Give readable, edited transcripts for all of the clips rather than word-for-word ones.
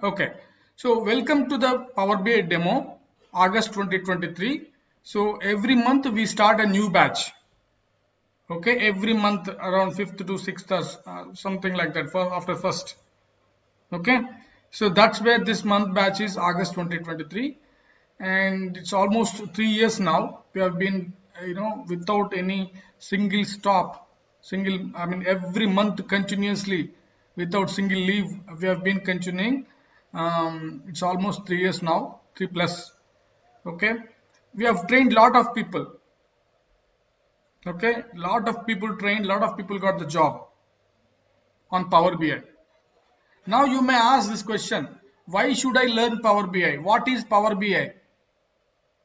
Okay, so welcome to the Power BI demo, August 2023. So every month we start a new batch. Okay, every month around 5th to 6th, something like that, for after first. Okay, so that's where this month batch is August 2023, and it's almost 3 years now. We have been, without any single stop, I mean, every month continuously, without single leave, we have been continuing. It's almost 3 years now, 3 plus. Okay, we have trained lot of people. Okay, lot of people trained, lot of people got the job on Power BI. Now you may ask this question: why should I learn Power BI? What is Power BI?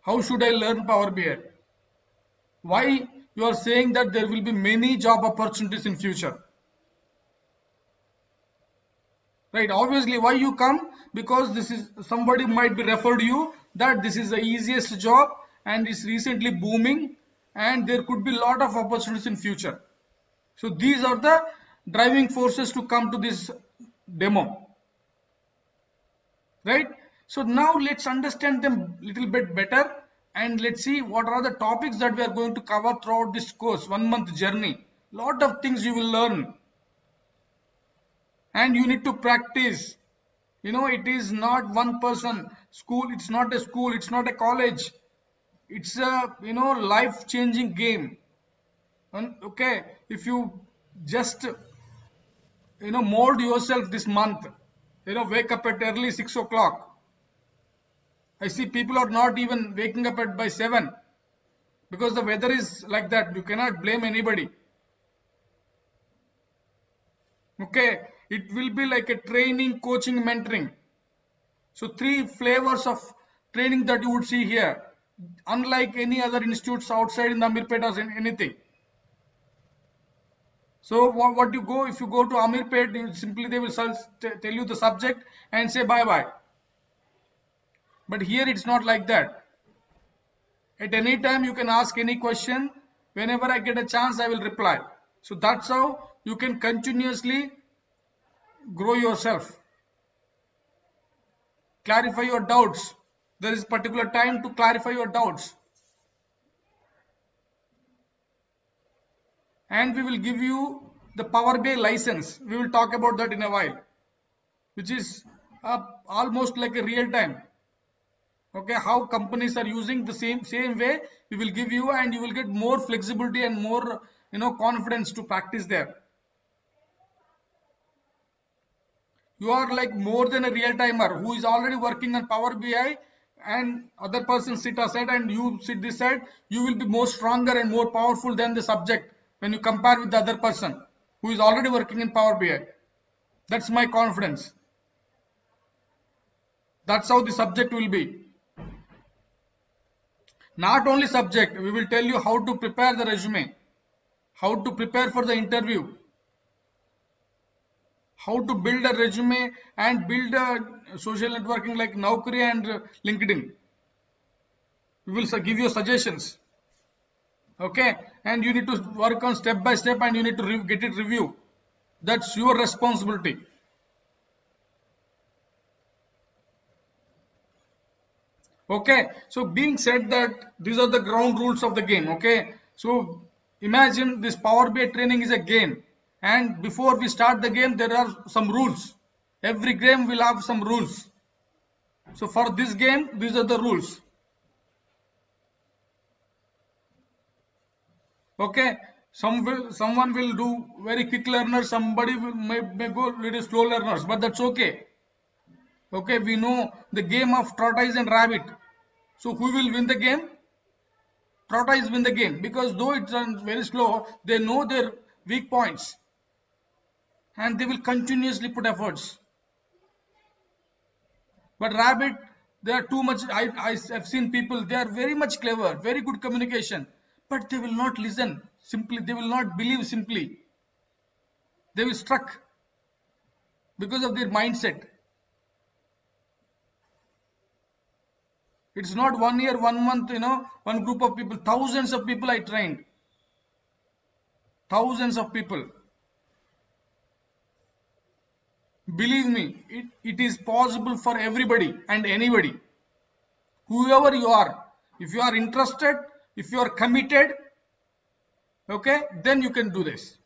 How should I learn Power BI? Why you are saying that there will be many job opportunities in future? Right? Obviously, why you come? Because this is somebody might be referred you that this is the easiest job and it's recently booming, and there could be a lot of opportunities in future. So these are the driving forces to come to this demo. Right? So now let's understand them little bit better, and let's see what are the topics that we are going to cover throughout this course, 1 month journey. Lot of things you will learn, and you need to practice. It is not one person school, it's not a school, it's not a college, it's a life changing game. And okay, if you just mold yourself this month, wake up at early 6 o'clock. I see people are not even waking up at by 7 because the weather is like that. You cannot blame anybody. Okay, it will be like a training, coaching, mentoring. So three flavors of training that you would see here, unlike any other institutes outside in the Amirpet or anything. So what you go, if you go to Amirpet, simply they will tell you the subject and say bye bye. But here it's not like that. At any time you can ask any question. Whenever I get a chance, I will reply. So that's how you can continuously grow yourself. Clarify your doubts. There is particular time to clarify your doubts. And we will give you the Power BI license. We will talk about that in a while, which is almost like a real time. Okay, how companies are using the same way we will give you, and you will get more flexibility and more confidence to practice there. You are like more than a real timer who is already working on Power BI, and other person sit aside and you sit this side. You will be more stronger and more powerful than the subject when you compare with the other person who is already working in Power BI. That's my confidence. That's how the subject will be. Not only subject, we will tell you how to prepare the resume, how to prepare for the interview, how to build a resume and build a social networking like Naukri and LinkedIn. We will give you suggestions. Okay, and you need to work on step by step, and you need to get it review. That's your responsibility. Okay, so being said that these are the ground rules of the game. Okay, so imagine this Power BI training is a game, and before we start the game there are some rules. Every game will have some rules. So for this game these are the rules. Okay, someone will do very quick learners, somebody may go little slow learners, but that's okay. Okay, we know the game of tortoise and rabbit. So who will win the game? Tortoise win the game, because though it runs very slow, they know their weak points and they will continuously put efforts. But rabbit, they are too much. I have seen people, they are very much clever, very good communication, but they will not listen. Simply, they will not believe simply. They will struck because of their mindset. It's not 1 year, 1 month, one group of people, thousands of people I trained. Thousands of people. believe me, it is possible for everybody and anybody, whoever you are. If you are interested, if you are committed, okay, then you can do this.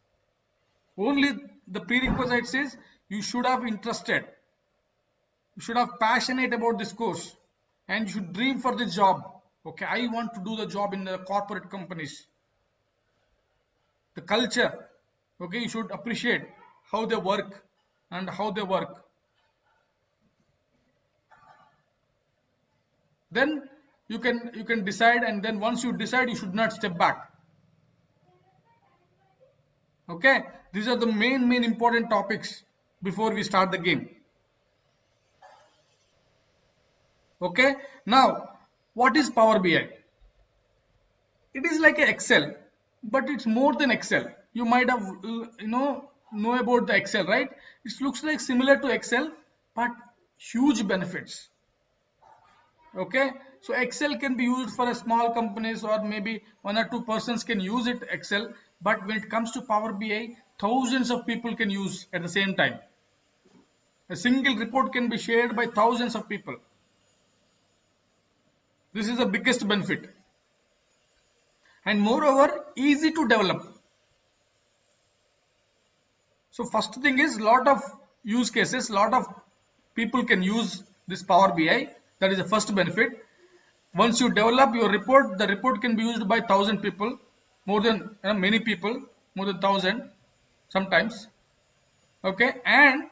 Only the prerequisite is you should have interested, you should have passionate about this course, and you should dream for this job. Okay, I want to do the job in the corporate companies. The culture, okay, you should appreciate how they work and how they work. Then you can decide, and then once you decide, you should not step back. Okay, these are the main important topics before we start the game. Okay, now what is Power BI? It is like Excel, but it's more than Excel. You might have know about the Excel, right? It looks like similar to Excel, but huge benefits. Okay, so Excel can be used for a small companies, or maybe 1 or 2 persons can use it, Excel. But when it comes to Power BI, thousands of people can use at the same time. A single report can be shared by thousands of people. This is the biggest benefit, and moreover easy to develop. So first thing is, lot of use cases, lot of people can use this Power BI. That is the first benefit. Once you develop your report, the report can be used by 1,000 people, more than many people, more than 1,000 sometimes. Okay, and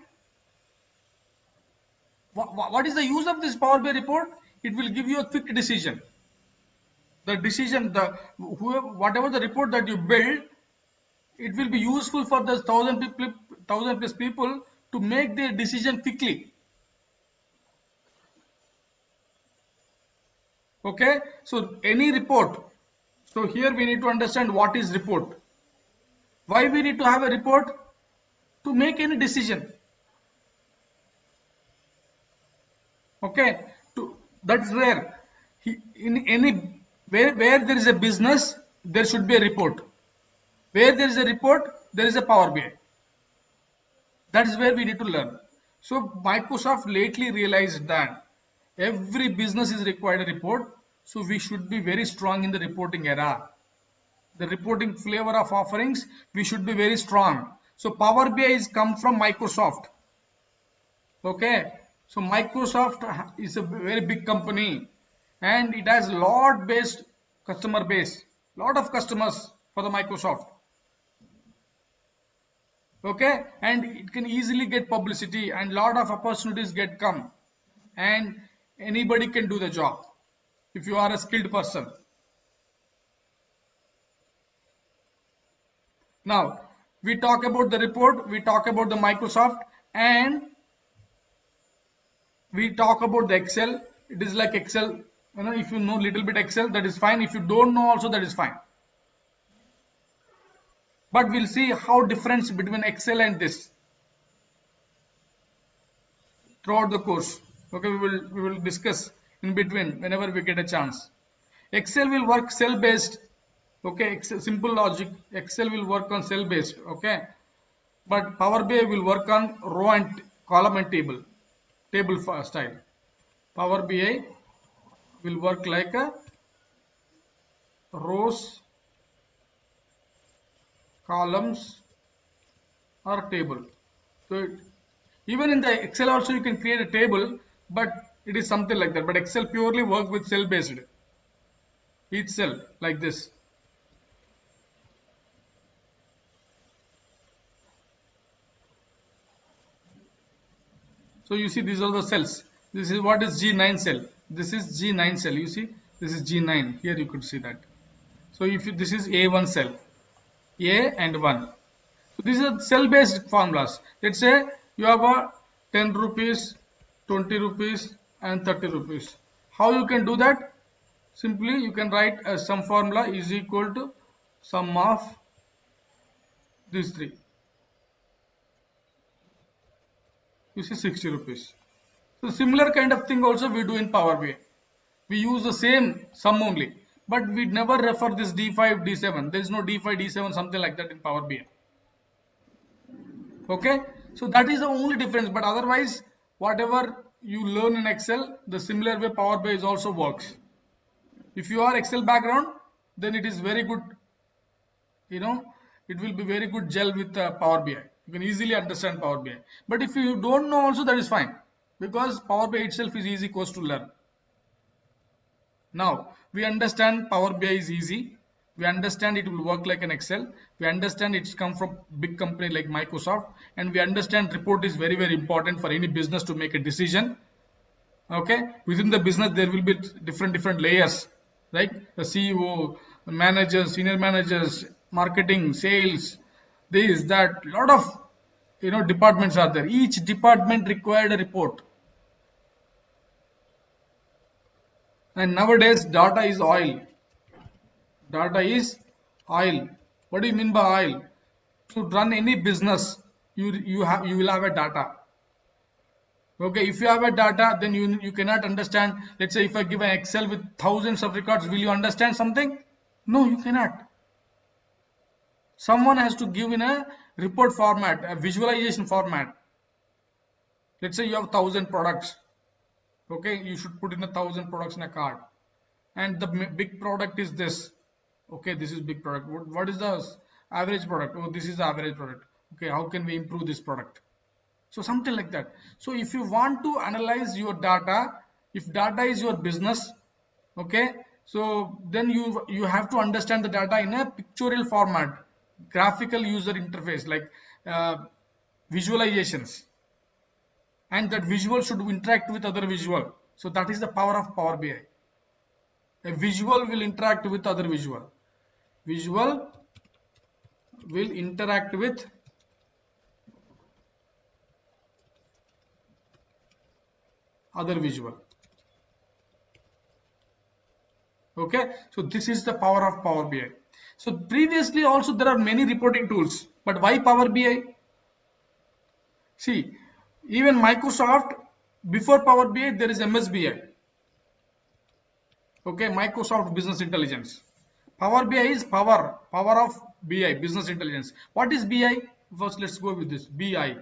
what is the use of this Power BI report? It will give you a quick decision. The decision, whatever the report that you build, it will be useful for the 1,000 plus people to make their decision quickly. Okay, so any report. So here we need to understand what is report. Why we need to have a report? To make any decision. Okay, that's where in any where there is a business, there should be a report. Where there is a report, there is a Power BI. That is where we need to learn. So Microsoft lately realized that every business is required a report. So we should be very strong in the reporting era. The reporting flavor of offerings, we should be very strong. So Power BI is come from Microsoft. Okay, so Microsoft is a very big company, and it has lot-based customer base, lot of customers for the Microsoft. Okay, and it can easily get publicity, and lot of opportunities get come, and anybody can do the job if you are a skilled person. Now we talk about the report, we talk about the Microsoft, and we talk about the Excel. It is like Excel, if you know little bit Excel, that is fine. If you don't know also, that is fine. But we'll see how difference between Excel and this throughout the course. Okay, we will discuss in between whenever we get a chance. Excel will work cell based. Okay, Excel, simple logic. Excel will work on cell based. Okay, but Power BI will work on row and column and table style. Power BI will work like a rows, columns, or table. So even in the Excel also you can create a table, but it is something like that. But Excel purely work with cell based. Each cell like this. So you see, these are the cells. This is what is G9 cell. This is G9 cell. You see, this is G9. Here you could see that. So if this is A1 cell, A and 1. So these are cell-based formulas. Let's say you have a 10 rupees, 20 rupees, and 30 rupees. How you can do that? Simply you can write a sum formula is equal to sum of these three. You see 60 rupees. So similar kind of thing also we do in Power BI. We use the same sum only, but we never refer this D5, D7. There is no D5, D7, something like that in Power BI. Okay. So that is the only difference, but otherwise whatever you learn in Excel, the similar way Power BI is also works. If you are Excel background, then it is very good, you know, it will be very good gel with Power BI. You can easily understand Power BI. But if you don't know also, that is fine, because Power BI itself is easy course to learn. Now we understand Power BI is easy. We understand it will work like an Excel. We understand it's come from big company like Microsoft, and we understand report is very, very important for any business to make a decision. Okay, within the business there will be different layers, right? The CEO, managers, senior managers, marketing, sales, this, that, lot of departments are there. Each department required a report. And nowadays data is oil. Data is oil. What do you mean by oil? To run any business, you will have a data. Okay, if you have a data, then you cannot understand. Let's say if I give an Excel with thousands of records, will you understand something? No, you cannot. Someone has to give in a report format, a visualization format. Let's say you have 1,000 products. Okay, you should put in 1,000 products in a card, and the big product is this. Okay, this is big product. What is the average product? Oh, this is the average product. Okay, how can we improve this product? So something like that. So if you want to analyze your data, if data is your business, okay, so then you have to understand the data in a pictorial format, graphical user interface, like visualizations, and that visual should interact with other visual. So that is the power of Power BI. A visual will interact with other visual. Visual will interact with other visual. Okay, so this is the power of Power BI. So previously also there are many reporting tools, but why Power BI? See, even Microsoft, before Power BI there is MSBI. Okay, Microsoft Business Intelligence. Power BI is power of BI, business intelligence. What is BI? First let's go with this. BI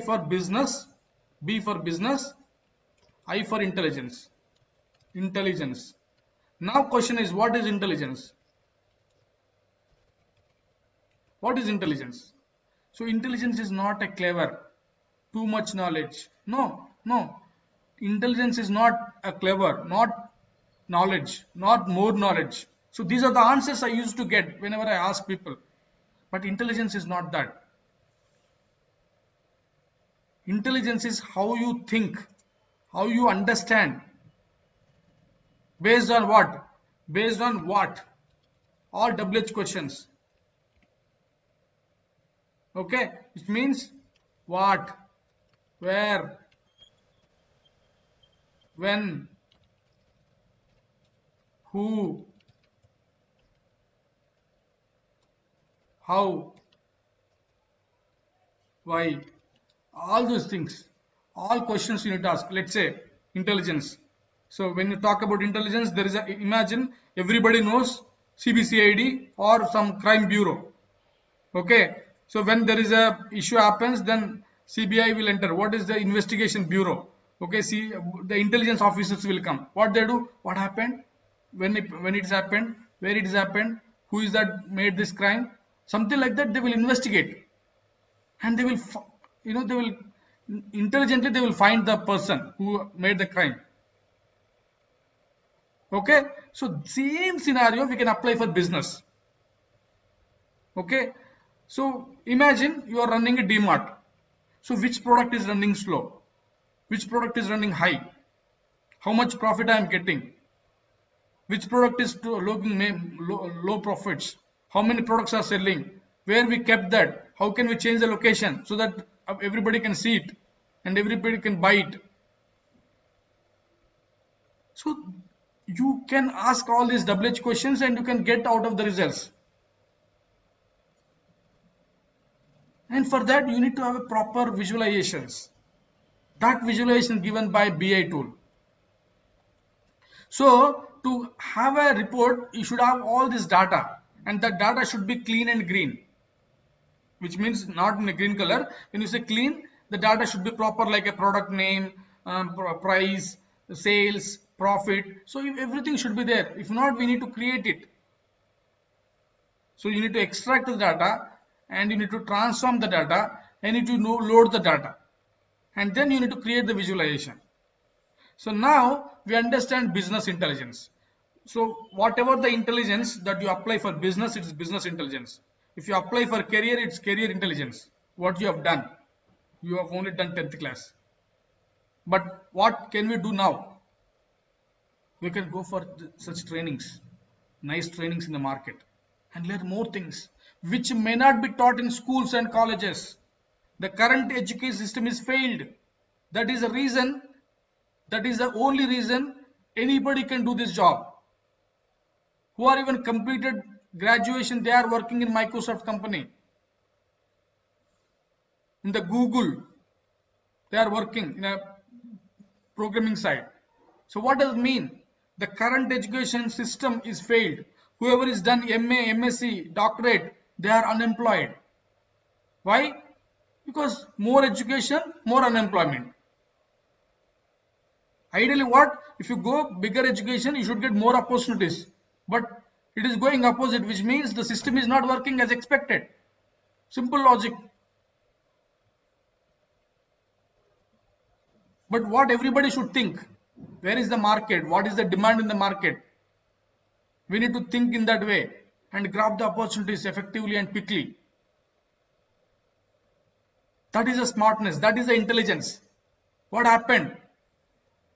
for business, B for business, I for intelligence. Now question is, what is intelligence? What is intelligence? So intelligence is not a clever, too much knowledge. No. Intelligence is not a clever, not knowledge, not more knowledge. So these are the answers I used to get whenever I ask people. But intelligence is not that. Intelligence is how you think, how you understand. Based on what? Based on what? All WH questions. Okay, it means what, where, when, who, how, why, all those things, all questions you need to ask. Let's say intelligence. So when you talk about intelligence, there is a, imagine everybody knows CBCID or some crime bureau. Okay, so when there is a issue happens, then CBI will enter. What is the investigation bureau? Okay, see, the intelligence officers will come. What they do? What happened? When it's happened? Where it is happened? Who is that made this crime? Something like that. They will investigate, and they will, they will intelligently they will find the person who made the crime. Okay, so same scenario we can apply for business. Okay, so imagine you are running a DMart. So which product is running slow? Which product is running high? How much profit I am getting? Which product is low profits? How many products are selling? Where we kept that? How can we change the location so that everybody can see it and everybody can buy it? So you can ask all these WH questions and you can get out of the results. And for that you need to have a proper visualizations. That visualization given by BI tool. So to have a report, you should have all this data, and that data should be clean and green. which means not in a green color. When you say clean, the data should be proper, like a product name, price, sales, profit. So everything should be there. If not, we need to create it. So you need to extract the data and you need to transform the data and you need to load the data, and then you need to create the visualization. So now we understand business intelligence. So whatever the intelligence that you apply for business, it's business intelligence. If you apply for career, it's career intelligence. What you have done, you have only done 10th class. But what can we do now? We can go for such trainings, nice trainings in the market, and learn more things which may not be taught in schools and colleges. The current education system is failed. That is the reason, that is the only reason anybody can do this job. Who are even completed graduation, they are working in Microsoft company, in the Google, they are working in a programming side. So what does it mean? The current education system is failed. Whoever is done MA, MSc, doctorate, they are unemployed. Why? Because more education, more unemployment. Ideally what? If you go bigger education, you should get more opportunities. But it is going opposite, which means the system is not working as expected. Simple logic. But what everybody should think, where is the market? What is the demand in the market? We need to think in that way and grab the opportunities effectively and quickly. That is a smartness. That is the intelligence. What happened?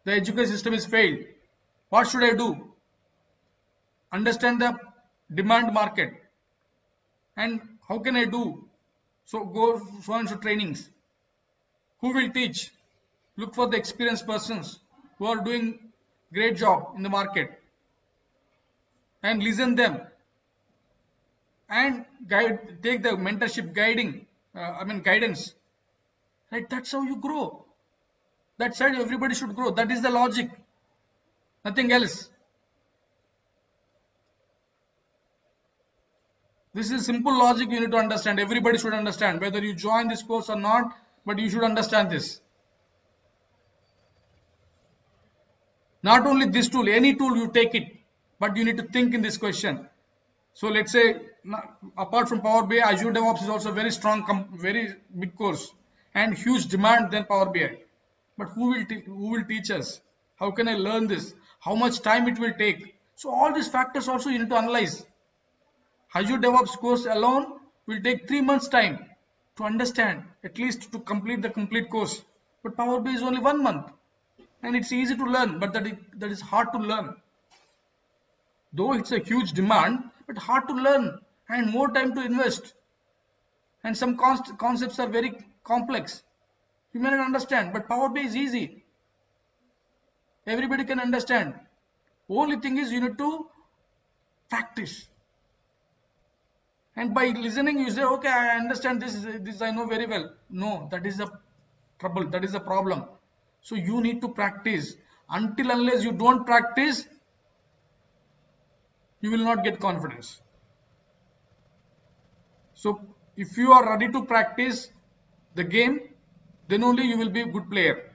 The education system is failed. What should I do? Understand the demand market. And how can I do? So go so and so trainings. Who will teach? Look for the experienced persons who are doing great job in the market and listen them and guide, take the mentorship guidance. Right? That's how you grow. That side everybody should grow. That is the logic. Nothing else. This is simple logic you need to understand. Everybody should understand, whether you join this course or not, but you should understand this. Not only this tool, any tool you take it, but you need to think in this question. So let's say, apart from Power BI, Azure DevOps is also very strong, very big course and huge demand than Power BI. But who will teach us? How can I learn this? How much time it will take? So all these factors also you need to analyze. Azure DevOps course alone will take 3 months time to understand, at least to complete the complete course. But Power BI is only 1 month. And it's easy to learn, but that is hard to learn. Though it's a huge demand, but hard to learn and more time to invest. And some concepts are very complex. You may not understand, but Power BI is easy. Everybody can understand. Only thing is you need to practice. And by listening, you say, okay, I understand this I know very well. No, that is the trouble. That is the problem. So you need to practice. Unless you don't practice, you will not get confidence. So if you are ready to practice the game, then only you will be a good player.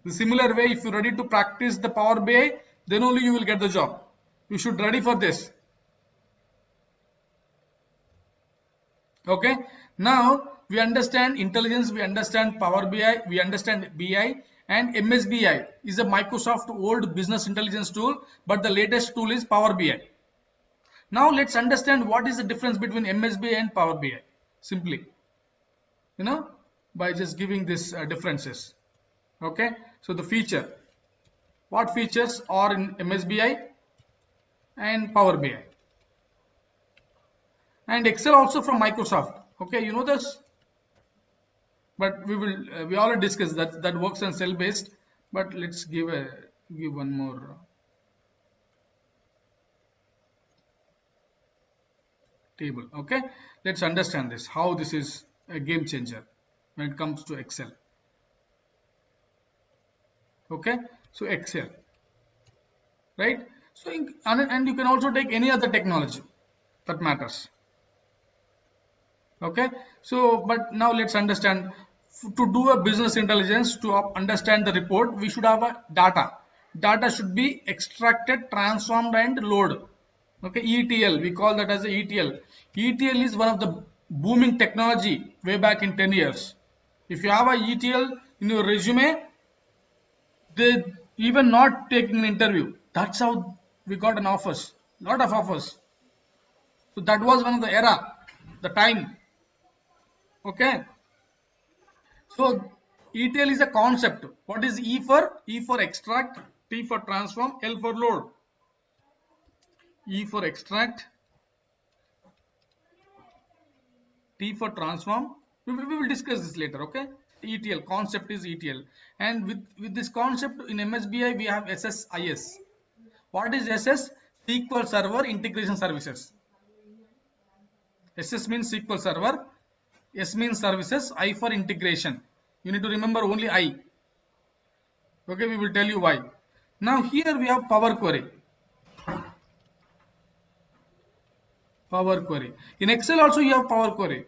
The similar way, if you are ready to practice the Power BI, then only you will get the job. You should ready for this. Okay. Now we understand intelligence, we understand Power BI, we understand BI, and MSBI is a Microsoft old business intelligence tool, but the latest tool is Power BI. Now let's understand what is the difference between MSBI and Power BI. Simply, by just giving these differences. Okay. So the feature, what features are in MSBI and Power BI, and Excel also from Microsoft. Okay, you know this. But we already discussed that works on cell based, but let's give one more table. Okay, let's understand this, how this is a game changer when it comes to Excel. Okay, so Excel, right? So and you can also take any other technology that matters. Okay, so but now let's understand, to do a business intelligence, to understand the report, we should have a data should be extracted, transformed and load. Okay, ETL, we call that as a ETL is one of the booming technology way back in 10 years. If you have a ETL in your resume, they even not taking an interview. That's how we got an offers, lot of offers. So that was one of the era, the time. Okay, so ETL is a concept. What is E for? E for extract, T for transform, L for load. E for extract, T for transform. We will discuss this later. Okay. ETL concept is ETL, and with this concept in MSBI we have SSIS. What is SS? SQL Server Integration Services. SS means SQL Server. S means services. I for integration. You need to remember only I. Okay, we will tell you why. Now here we have Power Query. Power Query. In Excel also you have Power Query.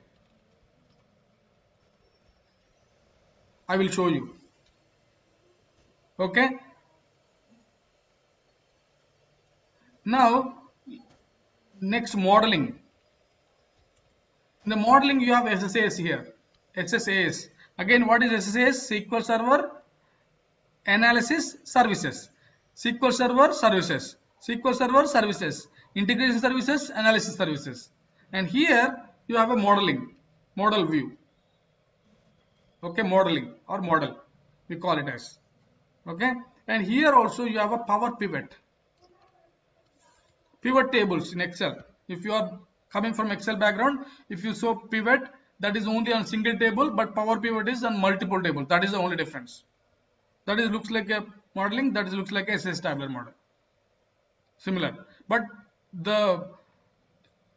I will show you. Okay. Now next, modeling. In the modeling you have SSAS here. SSAS. Again, what is SSAS? SQL Server Analysis Services. SQL Server Services. SQL Server Services. Integration Services, Analysis Services. And here you have a model view. Okay, modeling or model, we call it as. Okay, and here also you have a Power Pivot tables in Excel. If you are coming from Excel background, if you show pivot, that is only on single table, but Power Pivot is on multiple tables. That is the only difference. That is looks like a modeling, that is looks like a SS tabular model. Similar, but the,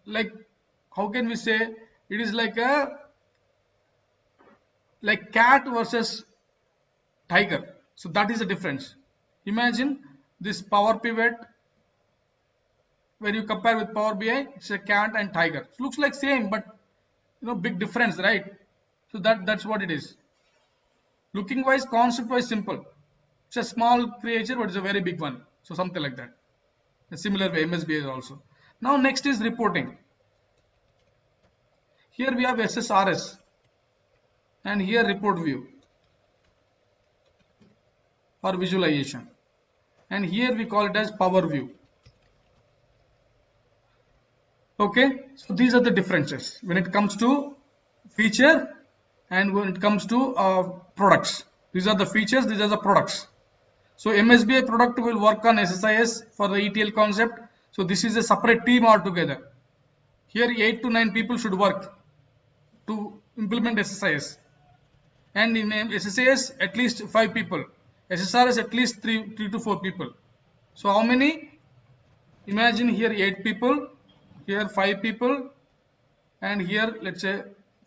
like, how can we say, it is like a, like cat versus tiger. So that is the difference. Imagine this Power Pivot, where you compare with Power BI, it's a cat and tiger. It looks like same, but big difference, right? So that's what it is. Looking wise, concept wise, simple. It's a small creature, but it's a very big one. So something like that. A similar way, MSBI is also. Now next is reporting. Here we have SSRS, and here report view or visualization, and here we call it as Power View. Okay, so these are the differences when it comes to feature and when it comes to products. These are the features, these are the products. So MSBI product will work on SSIS for the ETL concept. So this is a separate team altogether. Here 8 to 9 people should work to implement SSIS. And in SSIS at least 5 people. SSRS at least 3 to 4 people. So how many? Imagine here 8 people, here 5 people, and here let's say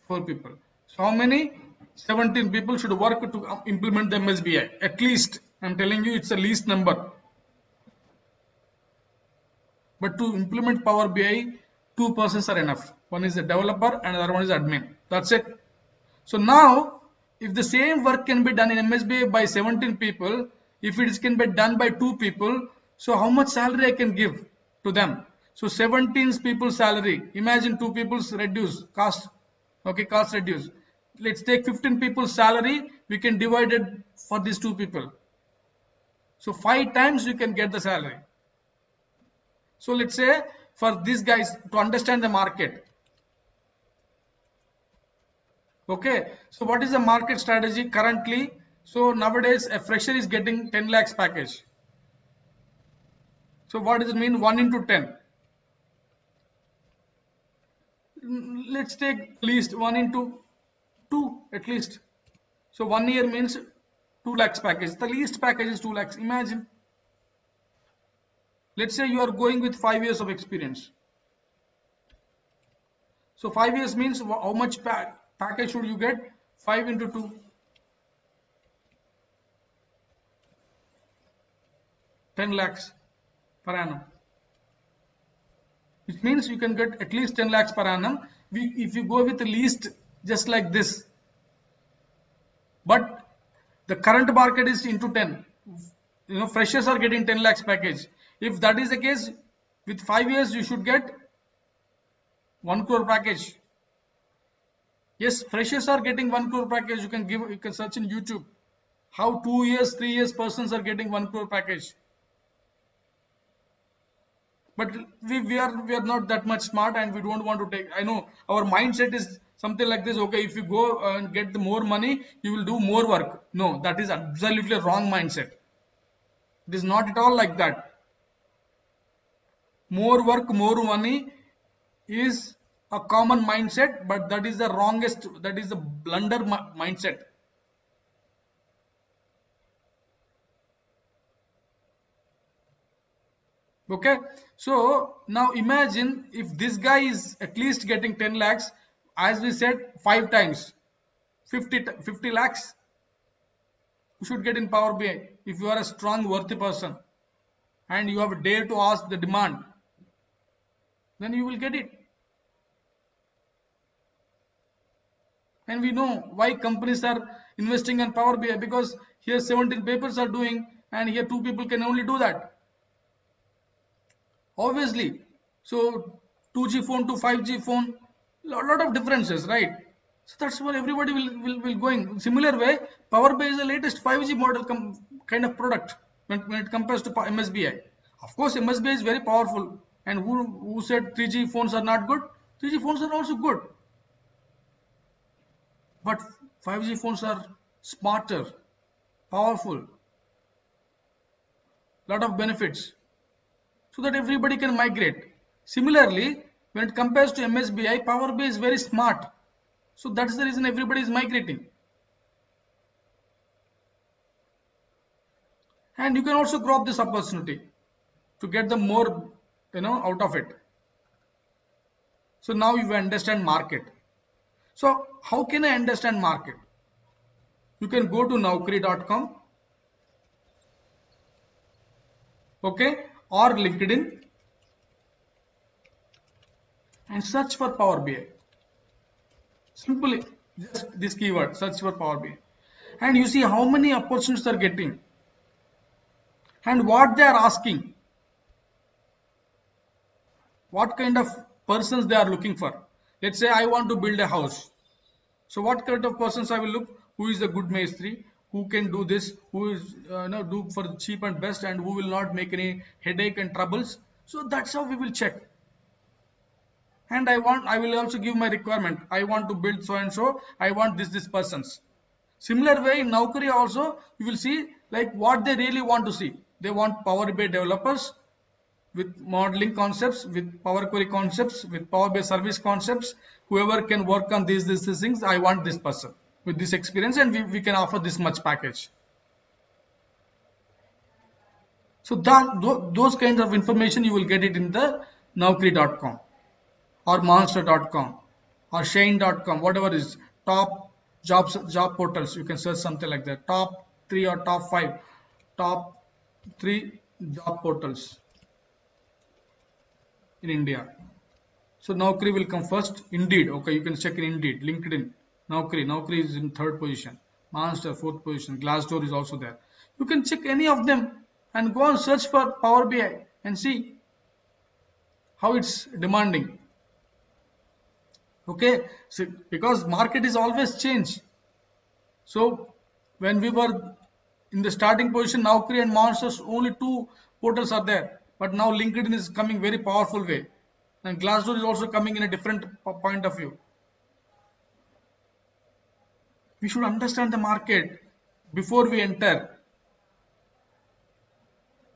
4 people. So how many? 17 people should work to implement the MSBI. At least, I'm telling you, it's a least number. But to implement Power BI, 2 persons are enough. One is the developer and the other one is admin. That's it. So now, if the same work can be done in MSBI by 17 people, if it can be done by 2 people, so how much salary I can give to them? So 17 people's salary. Imagine 2 people's reduce cost. Okay, cost reduce. Let's take 15 people's salary. We can divide it for these 2 people. So 5 times you can get the salary. So let's say for these guys to understand the market. Okay, so what is the market strategy currently? So nowadays a fresher is getting 10 lakhs package. So what does it mean? 1 into 10. Let's take at least 1 into 2 at least. So 1 year means 2 lakhs package. The least package is 2 lakhs. Imagine. Let's say you are going with 5 years of experience. So 5 years means how much package should you get? 5 into 2. 10 lakhs per annum. Which means you can get at least 10 lakhs per annum if you go with the least, just like this, but the current market is into 10, freshers are getting 10 lakhs package. If that is the case, with 5 years you should get 1 crore package. Yes, freshers are getting 1 crore package. You can search in YouTube how 2 years, 3 years persons are getting 1 crore package. But we are not that much smart, and we don't want to take. I know our mindset is something like this. Okay, if you go and get the more money, you will do more work. No, that is absolutely wrong mindset. It is not at all like that. More work, more money is a common mindset, but that is the wrongest, that is the blunder mindset. Okay, so now imagine if this guy is at least getting 10 lakhs, as we said, 5 times 50 lakhs you should get in Power BI. If you are a strong, worthy person and you have a dare to ask the demand, then you will get it. And we know why companies are investing in Power BI, because here 17 papers are doing and here 2 people can only do that. Obviously, so 2G phone to 5G phone, lot of differences, right? So that's why everybody will going. Similar way, Power BI is the latest 5G model kind of product when it compares to MSBI. Of course, MSBI is very powerful. And who said 3G phones are not good? 3G phones are also good. But 5G phones are smarter, powerful, lot of benefits, so that everybody can migrate. Similarly, when it compares to MSBI, Power BI is very smart. So that's the reason everybody is migrating. And you can also grab this opportunity to get the more, out of it. So now you understand market. So how can I understand market? You can go to Naukri.com, okay, or LinkedIn, and search for Power BI. Simply just this keyword, search for Power BI, and you see how many opportunities are getting and what they are asking, what kind of persons they are looking for. Let's say I want to build a house. So what kind of persons I will look? Who is a good maestri? Who can do this? Who is do for the cheap and best, and who will not make any headache and troubles? So that's how we will check. And I will also give my requirement. I want to build so and so. I want this persons. Similar way in Naukri also, you will see like what they really want to see. They want Power BI developers with modeling concepts, with Power Query concepts, with Power BI service concepts. Whoever can work on these things, I want this person with this experience, and we can offer this much package. So those kinds of information you will get it in the Naukri.com or Monster.com or Shane.com, whatever is top job portals. You can search something like that. Top 3 or top 5, top 3 job portals in India. So Naukri will come first. Indeed, okay, you can check in Indeed, LinkedIn, Naukri is in 3rd position, Monster 4th position, Glassdoor is also there. You can check any of them and go and search for Power BI and see how it's demanding. Okay, so because market is always change. So when we were in the starting position, Naukri and Monsters, only 2 portals are there. But now LinkedIn is coming very powerful way, and Glassdoor is also coming in a different point of view. We should understand the market before we enter.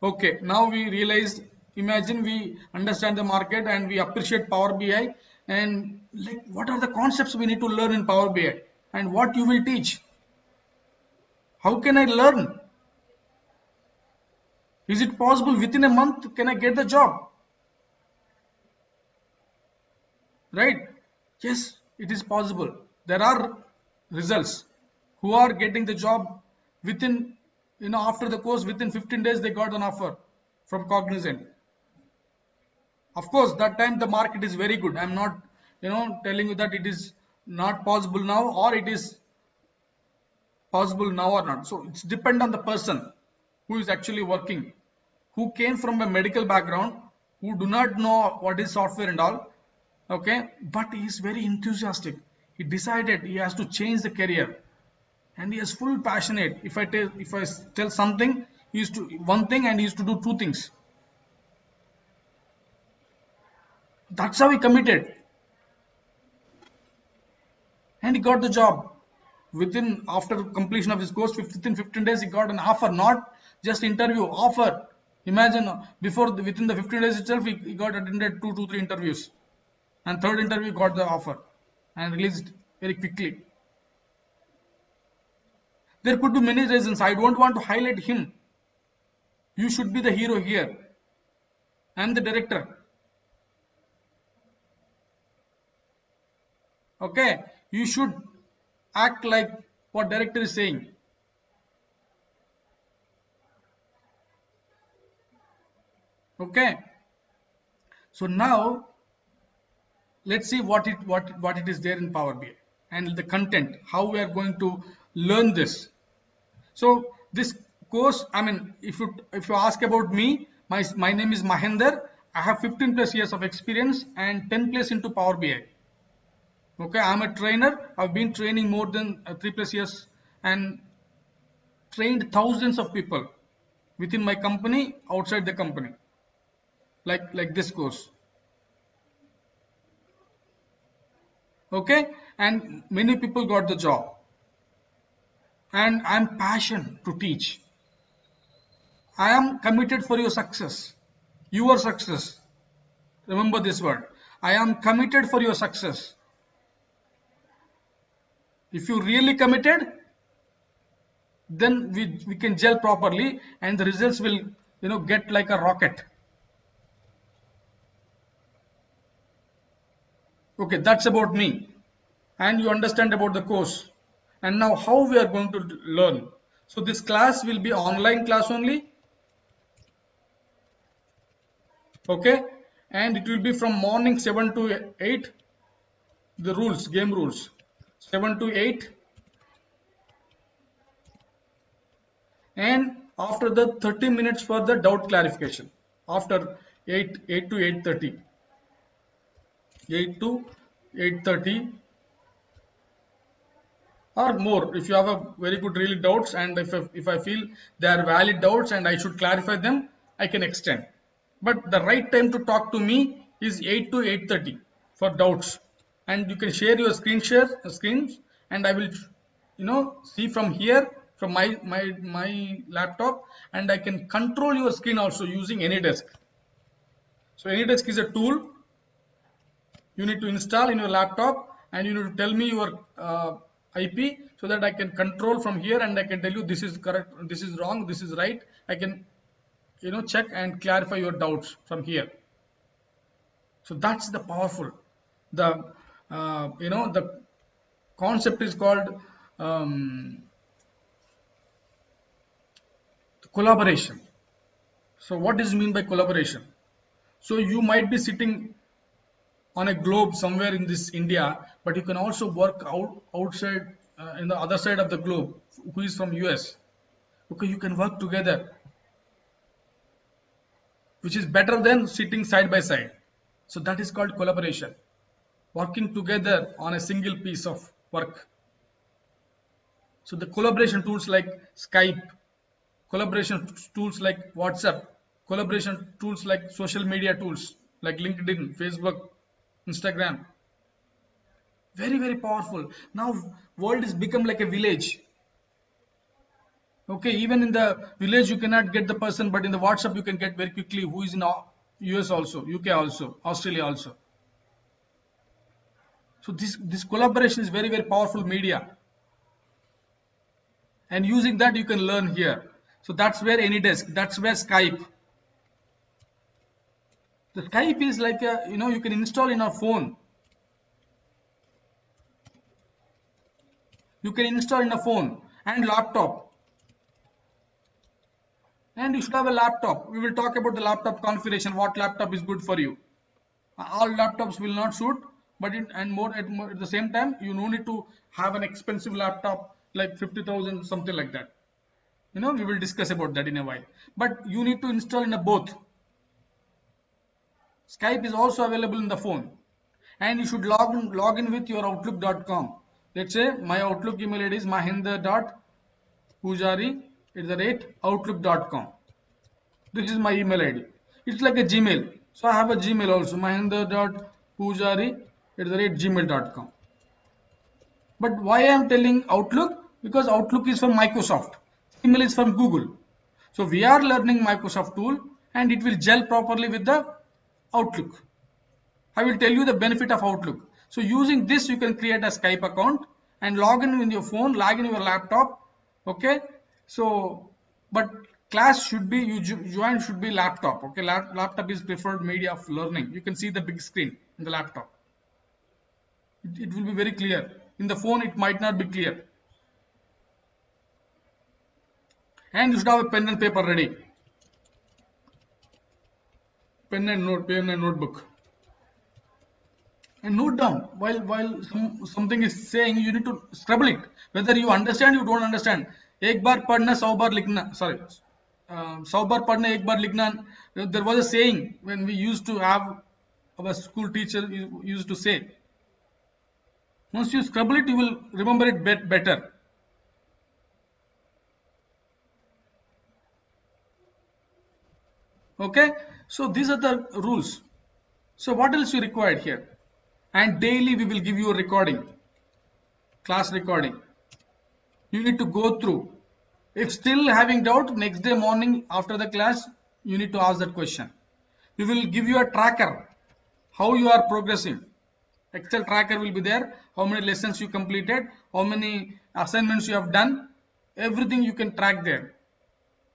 Okay, now we realize, imagine we understand the market and we appreciate Power BI, and like what are the concepts we need to learn in Power BI and what you will teach. How can I learn? Is it possible within a month can I get the job? Right? Yes, it is possible. There are results who are getting the job within, after the course, within 15 days they got an offer from Cognizant. Of course, that time the market is very good. I'm not telling you that it is not possible now or it is possible now or not. So it's depend on the person who is actually working, who came from a medical background, who do not know what is software and all. Okay, but he is very enthusiastic. He decided he has to change the career, and he is full passionate. If I tell something, he used to one thing and he used to do two things. That's how he committed, and he got the job. Within after completion of his course, within 15 days, he got an offer, not just interview, offer. Imagine within the 15 days itself, he got attended two to three interviews, and third interview got the offer, and released very quickly. There could be many reasons. I don't want to highlight him. You should be the hero here. I am the director. Okay, you should act like what director is saying. Okay, so now let's see what it is there in Power BI and the content, how we are going to learn this. So this course, I mean, if you ask about me, my name is Mahinder. I have 15 plus years of experience and 10 plus into Power BI. Okay, I'm a trainer. I've been training more than 3 plus years and trained thousands of people within my company, outside the company, like this course. Okay, and many people got the job, and I'm passionate to teach. I am committed for your success, remember this word. I am committed for your success. If you really committed, then we can gel properly and the results will get like a rocket. Okay, that's about me, and you understand about the course. And now how we are going to learn. So this class will be online class only. Okay, and it will be from morning 7 to 8. The rules, game rules, 7 to 8, and after the 30 minutes for the doubt clarification, after 8 to 8:30, 8 to 8:30 or more. If you have a very good really doubts, and if I feel they are valid doubts and I should clarify them, I can extend. But the right time to talk to me is 8 to 8:30 for doubts, and you can share your screens, and I will see from here, from my laptop, and I can control your screen also using AnyDesk. So AnyDesk is a tool you need to install in your laptop, and you need to tell me your IP so that I can control from here, and I can tell you this is correct, this is wrong, this is right. I can check and clarify your doubts from here. So that's the powerful, the the concept is called collaboration. So what does it mean by collaboration? So you might be sitting on a globe somewhere in this India, but you can also work outside in the other side of the globe, who is from US. Okay, you can work together, which is better than sitting side by side. So that is called collaboration, working together on a single piece of work. So the collaboration tools like Skype, collaboration tools like WhatsApp, collaboration tools like social media tools like LinkedIn, Facebook, Instagram, very very powerful. Now world is become like a village. Okay, even in the village you cannot get the person, but in the WhatsApp you can get very quickly who is in US also, UK also, Australia also. So this collaboration is very very powerful media, and using that you can learn here. So that's where AnyDesk, that's where Skype. The Skype is like a you can install in a phone. You can install in a phone and laptop. And you should have a laptop. We will talk about the laptop configuration, what laptop is good for you. All laptops will not suit. but at the same time, you no need to have an expensive laptop like 50,000, something like that. We will discuss about that in a while. But you need to install in a both. Skype is also available in the phone, and you should log in with your outlook.com. Let's say my Outlook email ID is mahinder.pujari@outlook.com. This is my email ID. It's like a Gmail. So I have a Gmail also, mahinder.pujari@gmail.com. But why I am telling Outlook? Because Outlook is from Microsoft. Email is from Google. So we are learning Microsoft tool, and it will gel properly with the Outlook. I will tell you the benefit of Outlook. So using this, you can create a Skype account and log in with your phone, log in your laptop. Okay. So, but class should be, you join should be laptop. Okay. Laptop is preferred media of learning. You can see the big screen in the laptop. It will be very clear. In the phone, it might not be clear. And you should have a pen and paper ready. Pen and notebook. And note down while something is saying, you need to scribble it. Whether you understand, you don't understand. एक बार पढ़ना 100 बार लिखना. Sorry, 100 बार पढ़ना 1 बार लिखना. There was a saying when we used to have, our school teacher used to say, once you scribble it, you will remember it better. Okay, so these are the rules. So what else you required here? And daily we will give you a recording, class recording. You need to go through. If still having doubt, next day morning after the class, you need to ask that question. We will give you a tracker, how you are progressing. Excel tracker will be there, how many lessons you completed, how many assignments you have done, everything you can track there.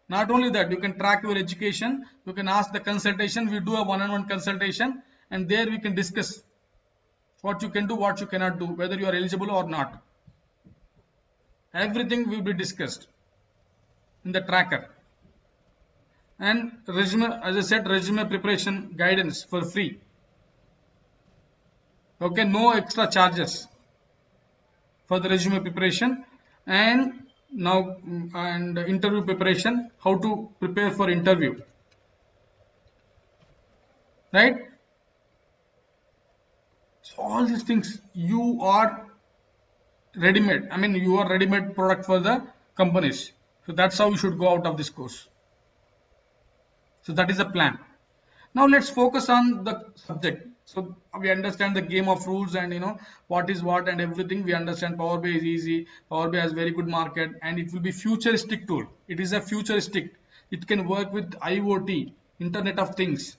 Not only that, you can track your education, you can ask the consultation, we do a one-on-one consultation, and there we can discuss what you can do, what you cannot do, whether you are eligible or not. Everything will be discussed in the tracker. And resume, as I said, resume preparation guidance for free. Okay, no extra charges for the resume preparation. And now, and interview preparation, how to prepare for interview, right? So all these things, you are ready-made. I mean, you are ready-made product for the companies. So that's how you should go out of this course. So that is the plan. Now let's focus on the subject. So we understand the game of rules and what is what and everything. We understand Power BI is easy. Power BI has very good market, and it will be futuristic tool. It is a futuristic. It can work with IoT, Internet of Things.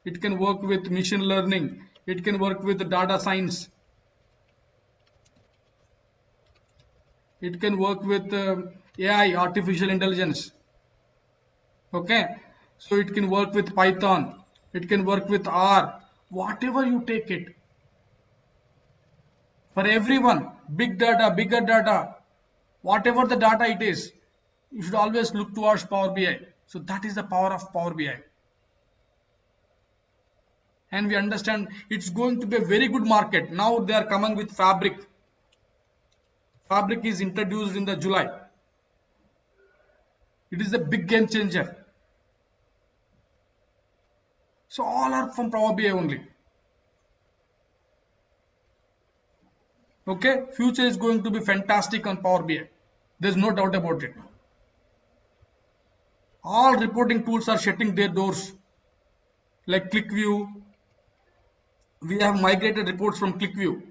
It can work with machine learning. It can work with data science. It can work with AI, artificial intelligence. Okay, so it can work with Python. It can work with R. Whatever you take it. For everyone, big data, bigger data, whatever the data it is, you should always look towards Power BI. So that is the power of Power BI. And we understand it's going to be a very good market. Now they are coming with Fabric. Fabric is introduced in the July. It is a big game changer. So all are from Power BI only. Okay, future is going to be fantastic on Power BI. There's no doubt about it. All reporting tools are shutting their doors, like ClickView. We have migrated reports from ClickView.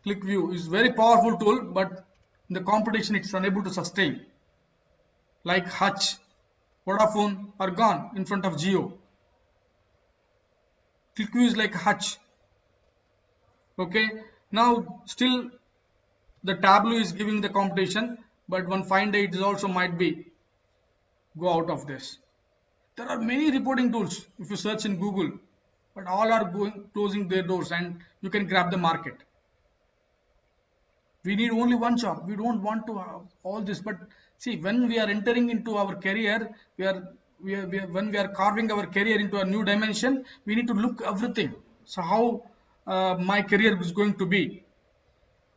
ClickView is very powerful tool, but in the competition it's unable to sustain. Like Hutch, Vodafone are gone in front of Jio. ClickView is like Hutch. Okay, now still the Tableau is giving the competition, but one fine day it is also might be go out of this. There are many reporting tools if you search in Google, but all are closing their doors, and you can grab the market. We need only one job. We don't want to have all this. But see, when we are entering into our career, when we are carving our career into a new dimension, we need to look everything. So how my career is going to be,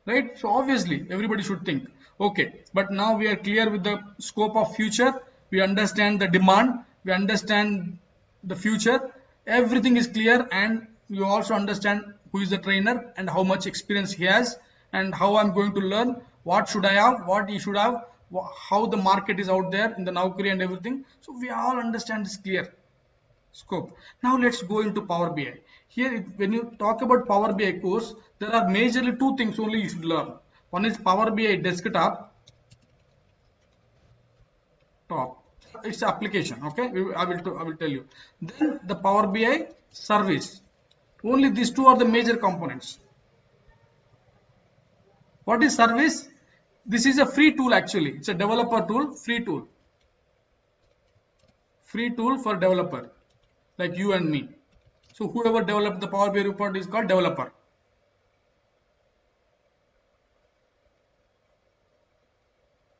right? So obviously everybody should think, okay, but now we are clear with the scope of future, we understand the demand, we understand the future, everything is clear, and you also understand who is the trainer and how much experience he has, and how I'm going to learn, what should I have, what he should have, how the market is out there in the Naukri and everything. So we all understand this clear scope. Now let's go into Power BI. Here, when you talk about Power BI course, there are majorly two things only you should learn. One is Power BI desktop, top. It's application. Okay, I will tell you. Then the Power BI service. Only these two are the major components. What is service? This is a free tool actually. It's a developer tool, free tool. Free tool for developer like you and me. So whoever developed the Power BI report is called developer.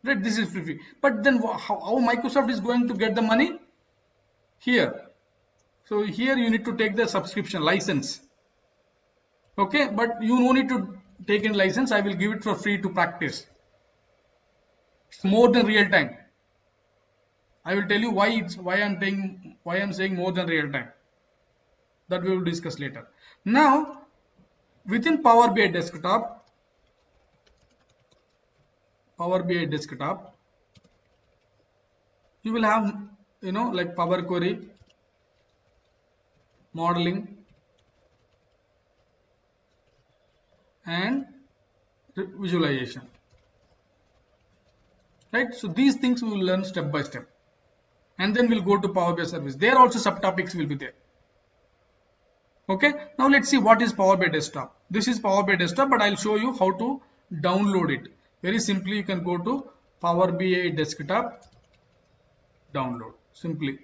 Right, this is free. But then how Microsoft is going to get the money? Here. So here you need to take the subscription license. Okay, but you no need to take in license. I will give it for free to practice. It's more than real time. I will tell you why I'm saying more than real time. That we will discuss later. Now, within Power BI desktop, you will have, like Power Query, modeling, and visualization. Right? So these things we will learn step by step. And then we'll go to Power BI service. There also subtopics will be there. Okay, now let's see what is Power BI desktop. This is Power BI desktop, but I'll show you how to download it. Very simply, you can go to Power BI desktop, download. Simply,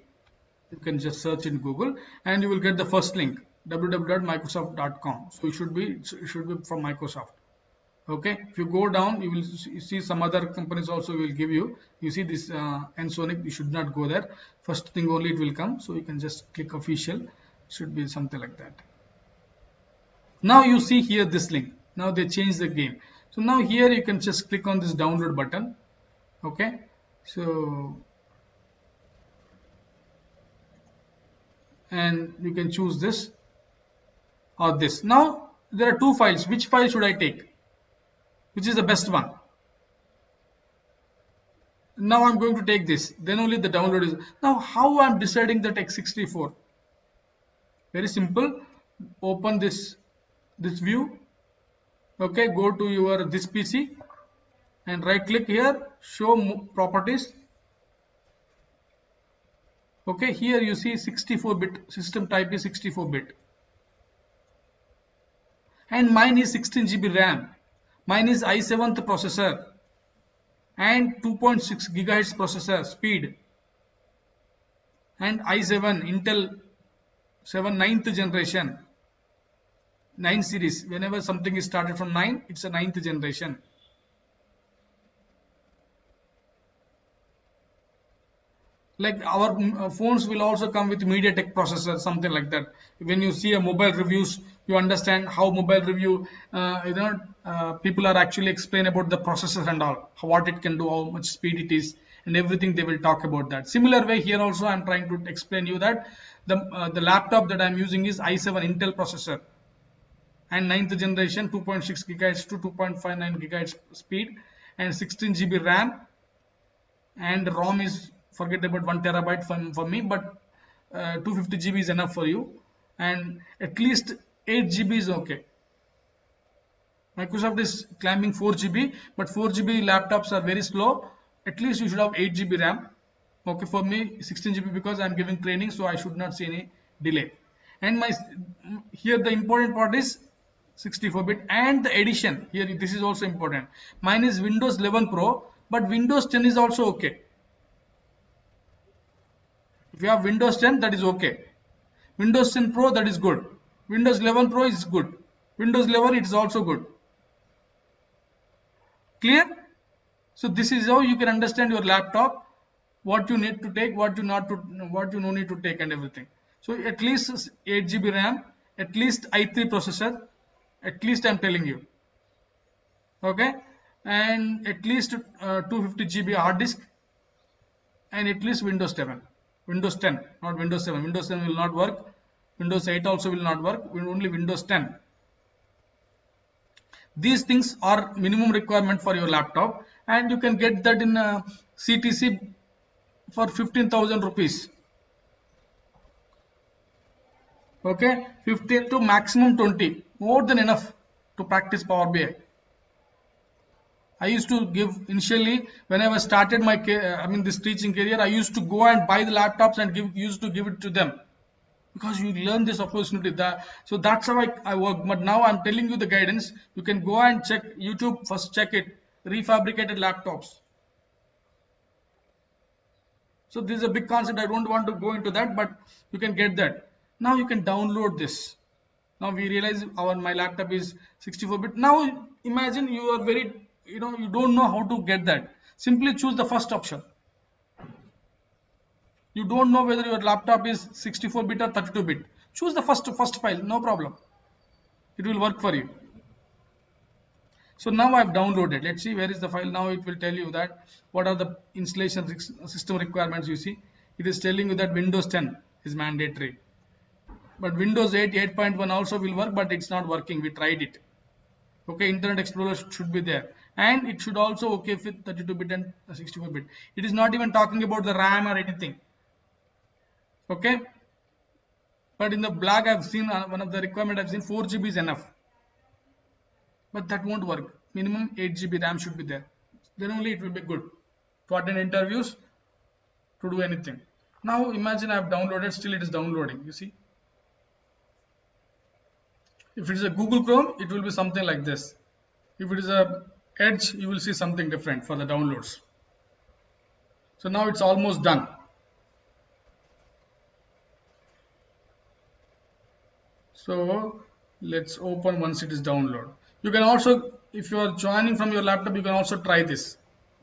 you can just search in Google and you will get the first link, www.microsoft.com. So it should be from Microsoft. Okay, if you go down, you will see some other companies also will give you. You see this Ensoniq, you should not go there. First thing only it will come. So you can just click official. Should be something like that. Now you see here this link. Now they changed the game. So now here you can just click on this download button. Okay, so and you can choose this or this. Now there are two files. Which file should I take? Which is the best one? Now I'm going to take this. Then only the download is. Now how I'm deciding that x64? Very simple. Open this view. Okay, go to your this PC and right click here, show properties. Okay, here you see 64-bit system type is 64-bit, and mine is 16 GB RAM. Mine is i7th processor and 2.6 GHz processor speed, and i7 Intel 7 9th generation, 9 series. Whenever something is started from 9, it's a 9th generation. Like our phones will also come with MediaTek processor, something like that. When you see a mobile reviews, you understand how mobile review, people are actually explain about the processor and all, what it can do, how much speed it is, and everything they will talk about that. Similar way here also I'm trying to explain you that the laptop that I'm using is i7 Intel processor and 9th generation 2.6 GHz to 2.59 GHz speed and 16 GB RAM, and ROM is, forget about 1 terabyte for me, but 250 GB is enough for you, and at least 8 GB is okay. Microsoft is claiming 4 GB, but 4 GB laptops are very slow. At least you should have 8 GB RAM. Okay, for me 16 GB because I am giving training, so I should not see any delay. And here the important part is 64-bit and the edition. Here this is also important. Mine is Windows 11 Pro, but Windows 10 is also okay. If you have Windows 10, that is okay. Windows 10 Pro, that is good. Windows 11 Pro is good. Windows 11, it is also good. Clear? So this is how you can understand your laptop, what you need to take, what you no need to take, and everything. So at least 8 GB RAM, at least i3 processor, At least I'm telling you. Okay, and at least 250 GB hard disk, and at least Windows 7, Windows 10, not Windows 7. Windows 7 will not work. Windows 8 also will not work. Only Windows 10. These things are minimum requirement for your laptop, and you can get that in CTC for 15,000 rupees. Okay, 15 to maximum 20, more than enough to practice Power BI. I used to give initially when I was started my this teaching career. I used to go and buy the laptops and used to give it to them, because you learn this opportunity. So that's how I work. But now I'm telling you the guidance. You can go and check YouTube first. Check it, refabricated laptops. So this is a big concept. I don't want to go into that, but you can get that. Now you can download this. Now we realize my laptop is 64-bit. Now imagine you are you don't know how to get that. Simply choose the first option. You don't know whether your laptop is 64-bit or 32-bit. Choose the first file, no problem. It will work for you. So now I've downloaded. Let's see where is the file. Now it will tell you that what are the installation system requirements. You see, it is telling you that Windows 10 is mandatory. But Windows 8, 8.1 also will work, but it's not working. We tried it. Okay, Internet Explorer should be there. And it should also okay with 32-bit and 64-bit. It is not even talking about the RAM or anything. Okay. But in the black I've seen one of the requirement I've seen 4 GB is enough. But that won't work. Minimum 8 GB RAM should be there. Then only it will be good to attend interviews, to do anything. Now imagine I've downloaded, still it is downloading. You see. If it is a Google Chrome, it will be something like this. If it is a Edge, you will see something different for the downloads. So now it's almost done. So let's open once it is downloaded. You can also, if you are joining from your laptop, you can also try this.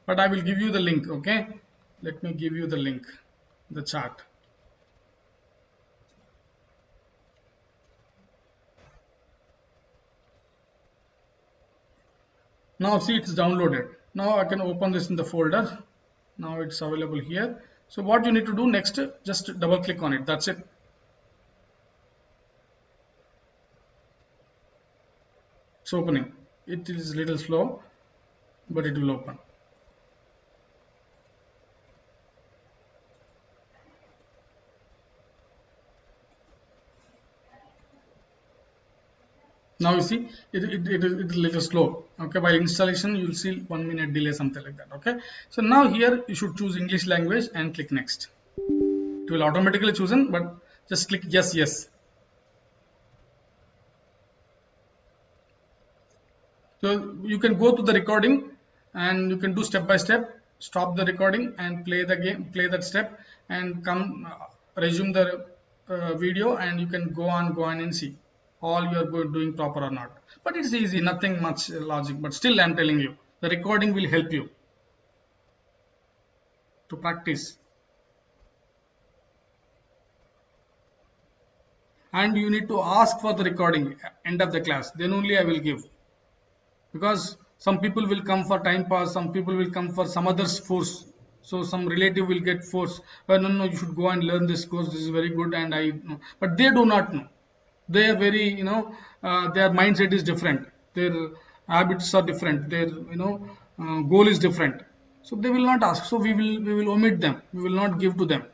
But I will give you the link, okay? Let me give you the link, the chart. Now see, it's downloaded. Now I can open this in the folder. Now it's available here. So what you need to do next, just double click on it. That's it. It's opening. It is a little slow, but it will open. Now you see it is a little slow. Okay, while installation you will see 1 minute delay, something like that. Okay, so now here you should choose English language and click next. It will automatically chosen, but just click yes. So you can go to the recording and you can do step by step. Stop the recording and play the game, play that step, and come resume the video, and you can go on and see all you are doing proper or not. But it's easy, nothing much logic. But still, I'm telling you, the recording will help you to practice. And you need to ask for the recording end of the class. Then only I will give. Because some people will come for time pass, some people will come for some other's force. So some relative will get force. No, you should go and learn this course. This is very good, and I know. But they do not know. They are very, their mindset is different. Their habits are different. Their, goal is different. So they will not ask. So we will omit them. We will not give to them.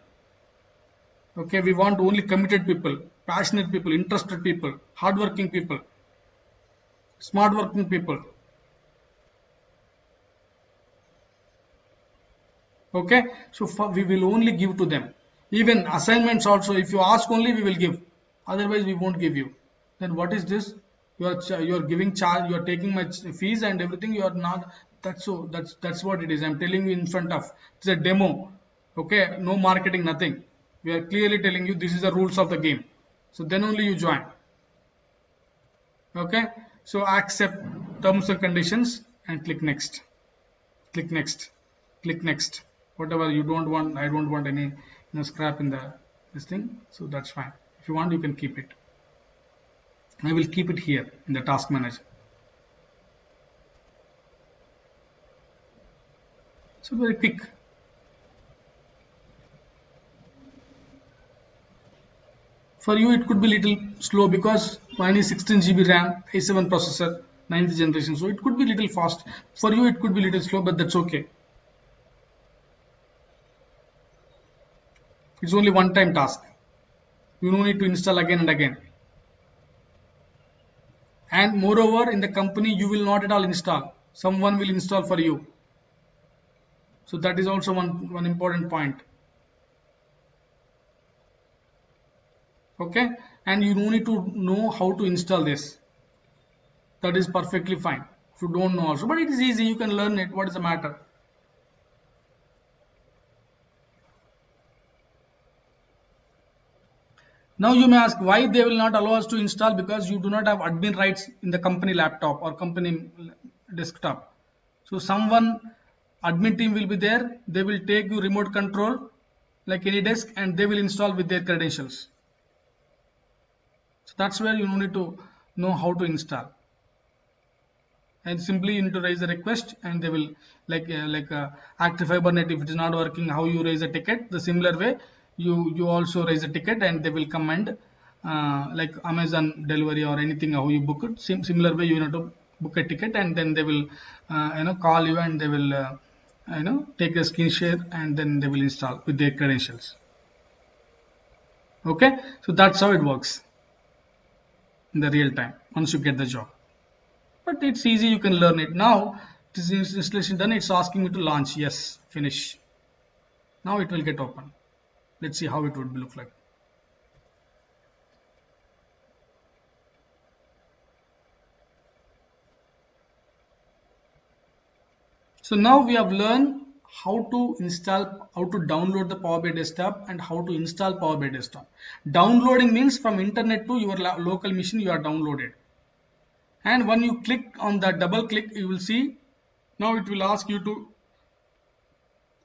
Okay, we want only committed people, passionate people, interested people, hardworking people, smart working people. Okay, so we will only give to them. Even assignments also, if you ask only, we will give. Otherwise, we won't give you. Then what is this? You are giving charge. You are taking my fees and everything. You are not. That's what it is. I'm telling you in front of. It's a demo. Okay, no marketing, nothing. We are clearly telling you this is the rules of the game. So then only you join. Okay, so accept terms and conditions and click next. Click next. Click next. Whatever you don't want, I don't want any scrap in this thing. So that's fine. If you want, you can keep it. I will keep it here in the task manager. So very quick. For you it could be little slow because mine is 16 GB RAM, i7 processor, 9th generation. So it could be little fast. For you it could be little slow, but that's okay. It's only one time task. You don't need to install again and again. And moreover, in the company you will not at all install. Someone will install for you. So that is also one important point. Okay, and you don't need to know how to install this. That is perfectly fine if you don't know also, but it is easy, you can learn it. What is the matter? Now you may ask why they will not allow us to install, because you do not have admin rights in the company laptop or company desktop. So someone admin team will be there, they will take you remote control like any desk and they will install with their credentials. So that's where you need to know how to install. And simply you need to raise a request and they will like Active Fibernet, if it is not working, how you raise a ticket, the similar way you also raise a ticket and they will come and like Amazon delivery or anything, how you book it, similar way you need to book a ticket and then they will call you and they will take a screen share and then they will install with their credentials. Okay, so that's how it works in the real time once you get the job. But it's easy, you can learn it. Now this installation done, it's asking me to launch. Yes, finish. Now it will get open. Let's see how it would look like. So now we have learned how to install, how to download the Power BI desktop and how to install Power BI desktop. Downloading means from internet to your local machine you are downloaded. And when you click on that, double click, you will see now it will ask you to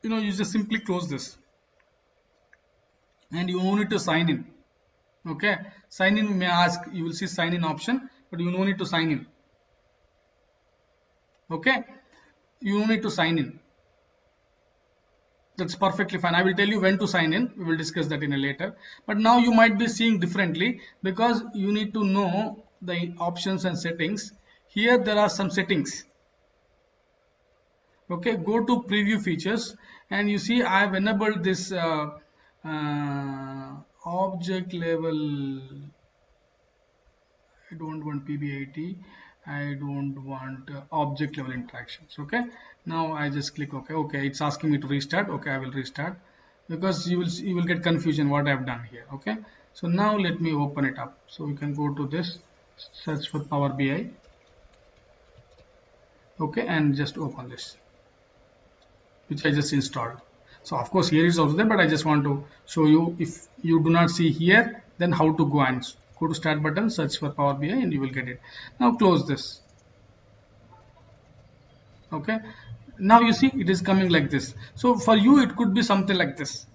you just simply close this and you need to sign in. Okay, sign in may ask, you will see sign in option, but you no need to sign in. Okay, you no need to sign in. That's perfectly fine. I will tell you when to sign in. We will discuss that in a later. But now you might be seeing differently because you need to know the options and settings. Here there are some settings. Okay, go to preview features and you see I have enabled this object level. I don't want PBIT. I don't want object level interactions. Okay, now I just click OK. Okay, it's asking me to restart. Okay, I will restart because you will get confusion what I have done here. Okay, so now let me open it up. So you can go to this, search for Power BI. Okay, and just open this, which I just installed. So of course here is also there, but I just want to show you, if you do not see here, then how to go and go to start button, search for Power BI and you will get it. Now close this. Okay, now you see it is coming like this. So for you it could be something like this.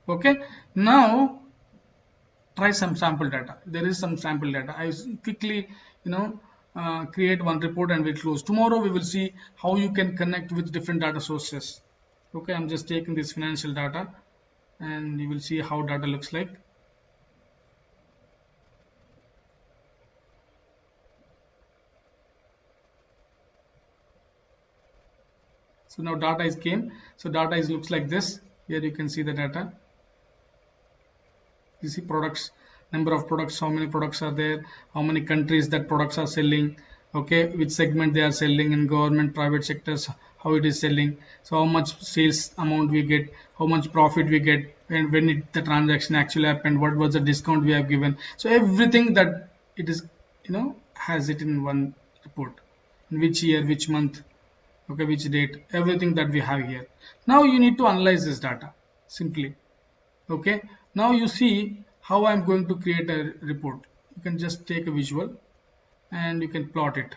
Okay, now try some sample data. There is some sample data. I quickly create one report and we close. Tomorrow we will see how you can connect with different data sources. Okay, I'm just taking this financial data and you will see how data looks like. So now data is came. So data is looks like this. Here you can see the data. You see products, number of products, how many products are there, how many countries that products are selling, okay, which segment they are selling, in government, private sectors, how it is selling, so how much sales amount we get, how much profit we get, and when the transaction actually happened, what was the discount we have given. So everything that it is has it in one report, in which year, which month, okay, which date, everything that we have here. Now you need to analyze this data simply. Okay, now you see how I'm going to create a report. You can just take a visual and you can plot it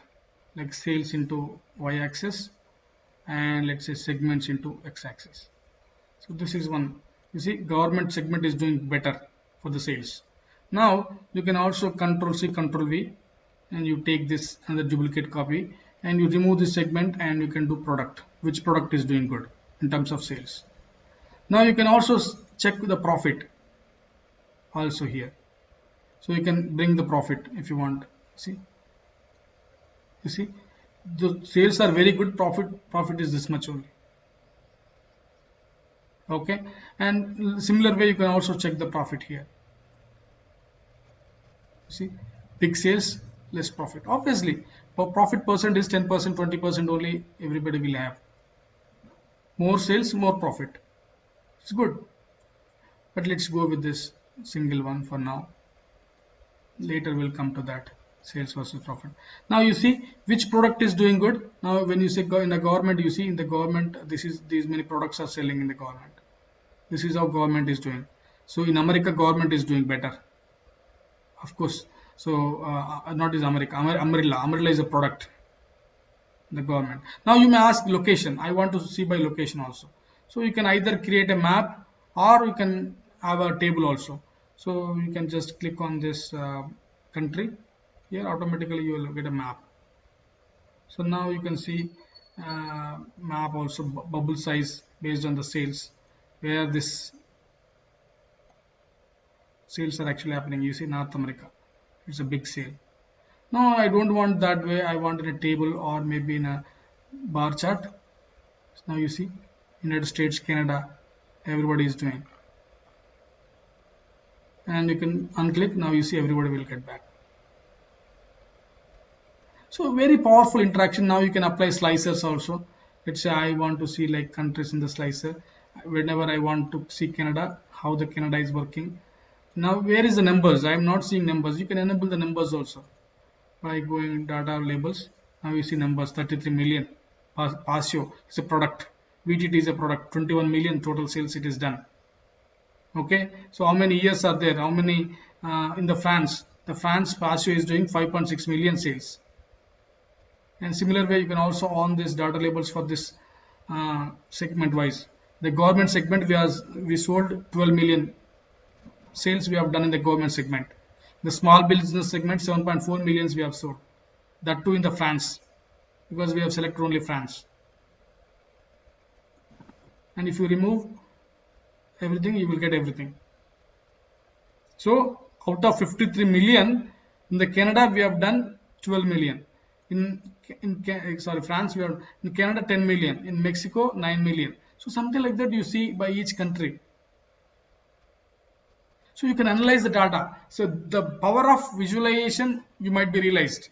like sales into y-axis and let's say segments into x-axis. So this is one. You see government segment is doing better for the sales. Now you can also Control C, Control V, and you take this and the duplicate copy and you remove this segment and you can do product, which product is doing good in terms of sales. Now you can also check the profit also here. So you can bring the profit if you want. See, you see, the sales are very good. Profit is this much only. Okay, and similar way you can also check the profit here. See, big sales, less profit. Obviously, profit percent is 10%, 20% only. Everybody will have more sales, more profit. It's good, but let's go with this single one for now. Later we'll come to that, sales versus profit. Now you see which product is doing good. Now when you say in the government, you see in the government these many products are selling in the government. This is how government is doing. So in America, government is doing better, of course. So not is America, umbrella is a product, the government. Now you may ask location. I want to see by location also. So you can either create a map or you can have a table also. So you can just click on this country. Here automatically you will get a map. So now you can see map also, bubble size based on the sales, where this sales are actually happening. You see North America, it's a big sale. No, I don't want that way. I want in a table or maybe in a bar chart. So now you see United States, Canada, everybody is doing. And you can unclick. Now you see everybody will get back. So very powerful interaction. Now you can apply slicers also. Let's say I want to see like countries in the slicer. Whenever I want to see Canada, how the Canada is working. Now where is the numbers? I am not seeing numbers. You can enable the numbers also by going data labels. Now you see numbers 33 million. Pasio is a product. VTT is a product. 21 million total sales it is done. Okay, so how many years are there? How many in the France? The France Pasio is doing 5.6 million sales. And similar way you can also on this data labels for this segment wise. The government segment we sold 12 million sales we have done in the government segment. The small business segment 7.4 millions we have sold. That too in the France, because we have selected only France. And if you remove everything, you will get everything. So out of 53 million in the Canada we have done 12 million. In France we have in Canada 10 million, in Mexico 9 million. So something like that you see by each country. So you can analyze the data. So the power of visualization you might be realized.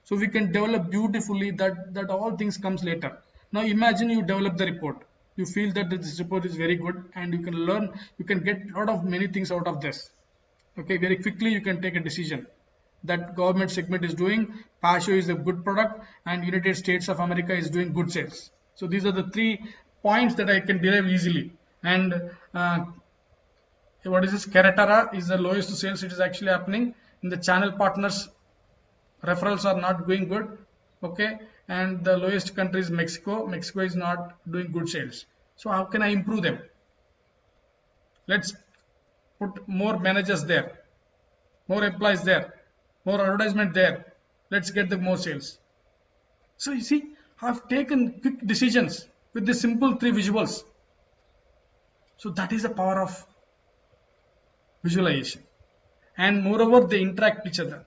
So we can develop beautifully that all things comes later. Now imagine you develop the report. You feel that this report is very good and you can learn, you can get a lot of many things out of this. Okay, very quickly you can take a decision that government segment is doing, Pasio is a good product and United States of America is doing good sales. So these are the 3 points that I can derive easily. And what is this? Keratara is the lowest sales. It is actually happening in the channel partners. Referrals are not going good. Okay, and the lowest country is Mexico. Mexico is not doing good sales. So how can I improve them? Let's put more managers there, more employees there, more advertisement there. Let's get the more sales. So you see, I've taken quick decisions with the simple 3 visuals. So that is the power of visualization. And moreover, they interact with each other.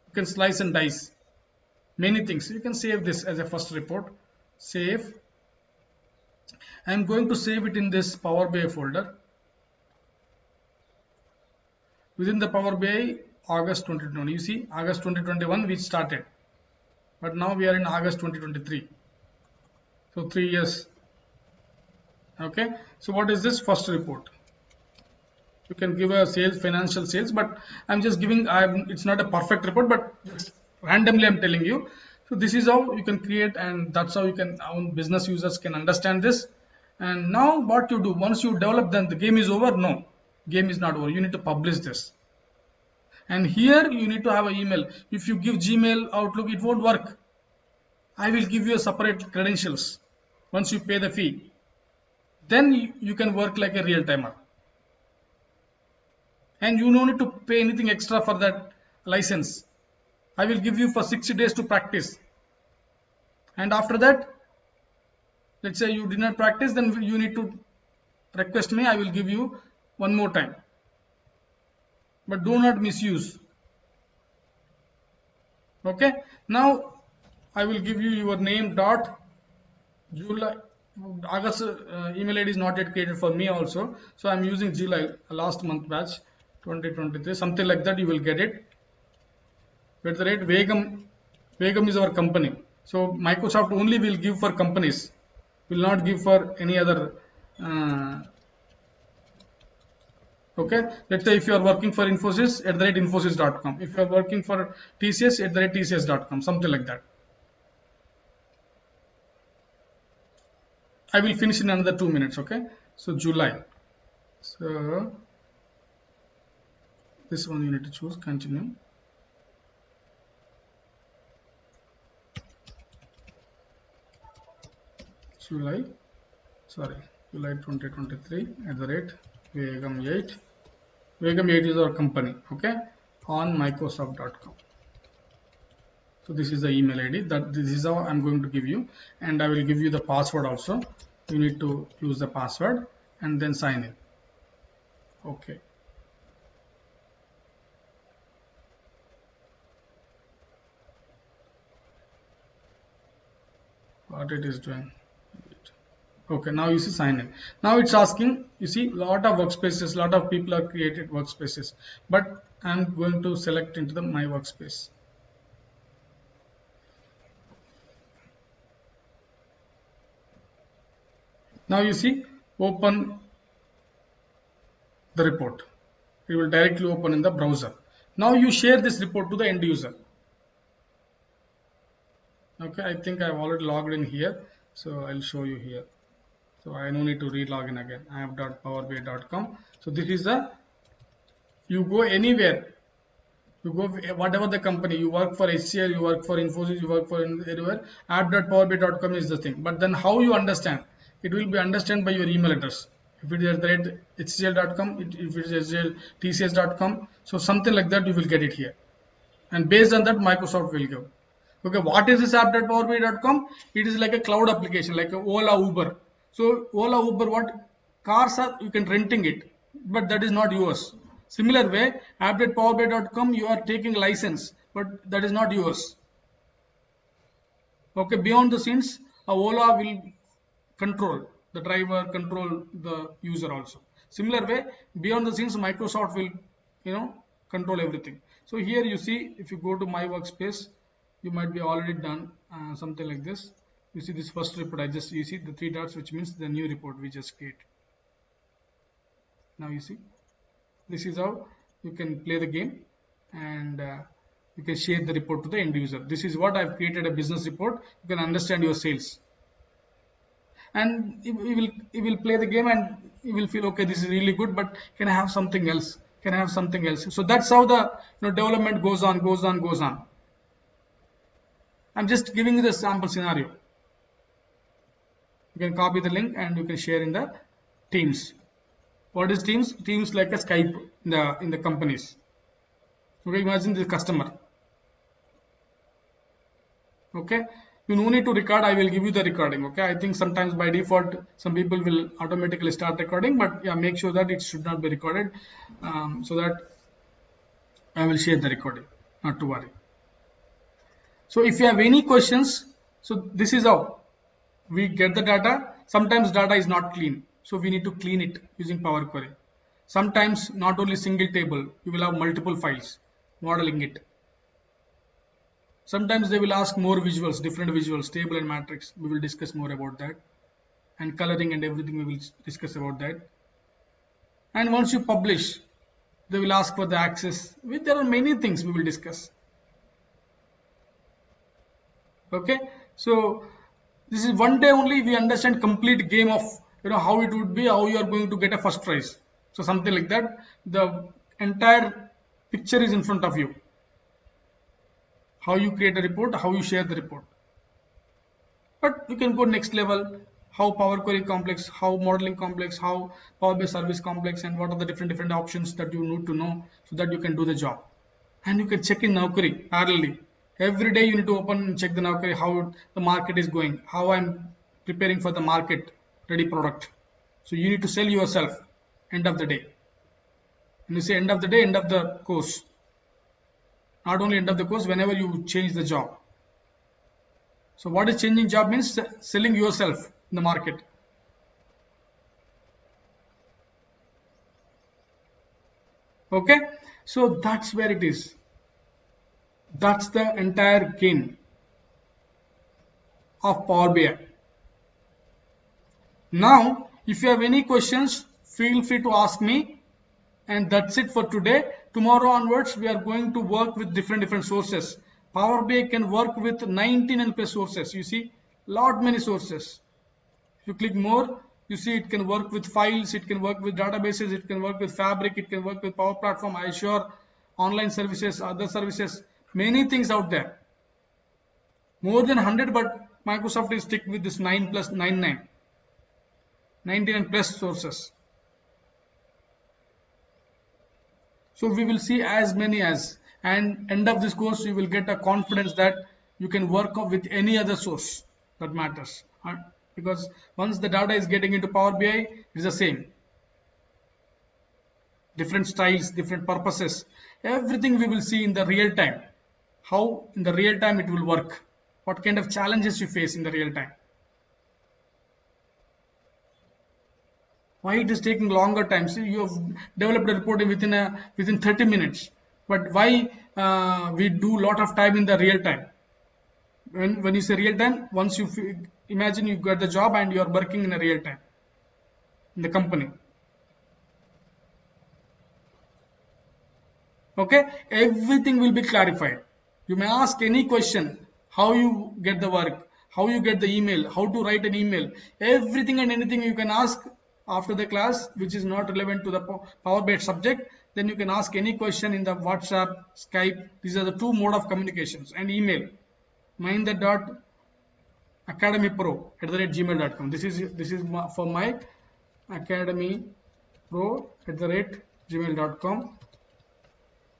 You can slice and dice many things. You can save this as a first report. Save. I am going to save it in this Power BI folder. Within the Power BI, August 2020. You see, August 2021 we started, but now we are in August 2023. So 3 years. Okay. So what is this first report? You can give a sales, financial sales, but I'm just giving. It's not a perfect report, but randomly I'm telling you. So this is how you can create, and that's how you can. Our business users can understand this. And now what you do once you develop, then the game is over. No, game is not over. You need to publish this. And here you need to have an email. If you give Gmail, Outlook, it won't work. I will give you a separate credentials once you pay the fee. Then you can work like a real timer. and you don't need to pay anything extra for that license. I will give you for 60 days to practice, and after that, let's say you did not practice, then you need to request me. I will give you one more time, but do not misuse. Okay, now I will give you your name dot July. August email ID is not yet created for me also, so I'm using July last month batch 2023, something like that. You will get it. At the rate Vegam is our company, so Microsoft only will give for companies, will not give for any other. Okay, let's say if you are working for Infosys, at the rate Infosys.com. If you are working for TCS, at the rate TCS.com, something like that. I will finish in another 2 minutes. Okay, so July. So this one you need to choose. Continue. July 2023 at the rate Vegam 8. Vegam 8 is our company. Okay, on Microsoft.com. So this is the email ID. This is how I'm going to give you, and I will give you the password also. You need to use the password and then sign in. Okay. What it is doing. Okay, now you see sign in. Now it's asking, you see, lot of workspaces, lot of people have created workspaces, but I'm going to select into my workspace. Now you see, open the report. It will directly open in the browser. Now you share this report to the end user. Okay, I think I've already logged in here, so I'll show you here. So I no need to re-log in again. I have .powerbi.com. So this is the, you go anywhere, you go whatever the company, you work for HCL, you work for Infosys, you work for anywhere, app.powerbi.com is the thing. But then how you understand? It will be understood by your email address. If it is at the rate hcl.com, if it is HCL, tcs.com, so something like that you will get it here. And based on that, Microsoft will give. Okay, what is this app.powerbi.com? It is like a cloud application, like a Ola, Uber. So Ola, Uber, what cars are, you can renting it, but that is not yours. Similar way, app.powerbi.com, you are taking license, but that is not yours. Okay, beyond the scenes, Ola will control the driver, control the user also. Similar way, beyond the scenes, Microsoft will, control everything. So here you see, if you go to my workspace, you might be already done something like this. You see this first report, you see the 3 dots, which means the new report we just create. Now you see, this is how you can play the game, and you can share the report to the end user. This is what I've created, a business report. You can understand your sales, and you will play the game, and you will feel, okay, this is really good, but can I have something else? Can I have something else? So that's how the development goes on. I'm just giving you the sample scenario. You can copy the link and you can share in the Teams. What is Teams? Teams like a Skype in the companies. Okay, imagine the customer. Okay, you no need to record. I will give you the recording. Okay, I think sometimes by default some people will automatically start recording, but yeah, make sure that it should not be recorded, so that I will share the recording. Not to worry. So if you have any questions, so this is how we get the data. Sometimes data is not clean, so we need to clean it using Power Query. Sometimes not only single table, you will have multiple files, modeling it. Sometimes they will ask more visuals, different visuals, table and matrix. We will discuss more about that, and coloring and everything we will discuss about that. And once you publish, they will ask for the access. There are many things we will discuss. Okay, so this is one day only we understand complete game of how it would be, how you are going to get a first prize. So something like that. The entire picture is in front of you. How you create a report, how you share the report. But you can go next level. how Power Query complex, how modeling complex, how Power BI service complex, and what are the different options that you need to know so that you can do the job. And you can check in Naukri parallelly. Every day you need to open and check the Naukri, how the market is going, how I'm preparing for the market ready product. So you need to sell yourself end of the day. And you say end of the day, end of the course. Not only end of the course, whenever you change the job. So what is changing job means? Selling yourself in the market. Okay, so that's where it is. That's the entire game of Power BI. Now, if you have any questions, feel free to ask me. And that's it for today. Tomorrow onwards, we are going to work with different sources. Power BI can work with 19 and plus sources. You see, lot many sources. If you click more, you see it can work with files, it can work with databases, it can work with Fabric, it can work with Power Platform, Azure, online services, other services, many things out there. More than 100, but Microsoft is stick with this 9 plus 99, 19 and plus sources. So we will see as many as, and end of this course you will get a confidence that you can work with any other source that matters. Because once the data is getting into Power BI, it is the same. Different styles, different purposes, everything we will see in the real time. How in the real time it will work. What kind of challenges you face in the real time. Why it is taking longer time? See, you have developed a report within 30 minutes. But why we do lot of time in the real time? When you say real time, once you imagine you got the job and you are working in a real time in the company. Okay, everything will be clarified. You may ask any question, how you get the work, how you get the email, how to write an email, everything and anything you can ask after the class, which is not relevant to the Power BI subject. Then you can ask any question in the WhatsApp, Skype. These are the two mode of communications, and email. Mahinder.academypro@gmail.com. This is for my academypro@gmail.com.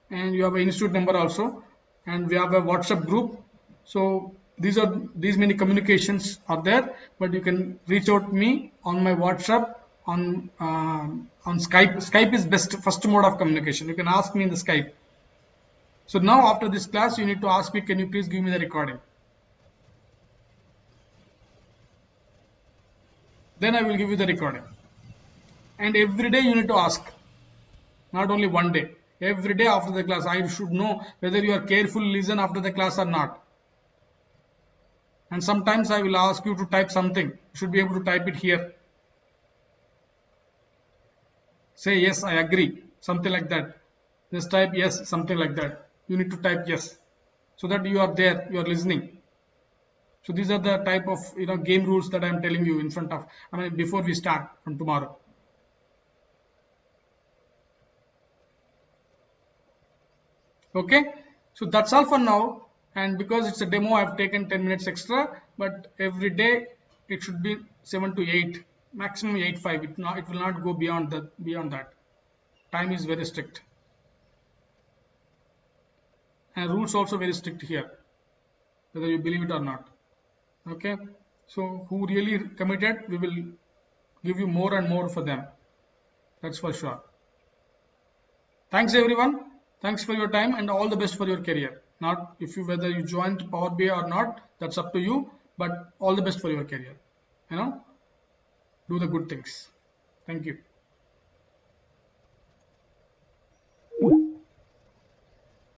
And you have an institute number also, and we have a WhatsApp group. So these many communications are there, but you can reach out to me on my WhatsApp, on Skype. Skype is first mode of communication. You can ask me in the Skype. So now after this class, you need to ask me, can you please give me the recording? Then I will give you the recording. And every day you need to ask, not only one day. Every day after the class, I should know whether you are careful listen after the class or not. And sometimes I will ask you to type something. You should be able to type it here. Say yes, I agree, something like that. Just type yes, something like that. You need to type yes, so that you are there, you are listening. So these are the type of game rules that I am telling you in front of. Before we start from tomorrow. Okay, so that's all for now. And because it's a demo, I've taken 10 minutes extra. But every day it should be 7 to 8, maximum 8.5. It will not go beyond that. Time is very strict. And rules also very strict here, whether you believe it or not. Okay, so who really committed, we will give you more and more for them. That's for sure. Thanks everyone. Thanks for your time, and all the best for your career. Not whether you joined Power BI or not, that's up to you, but all the best for your career. Do the good things. Thank you.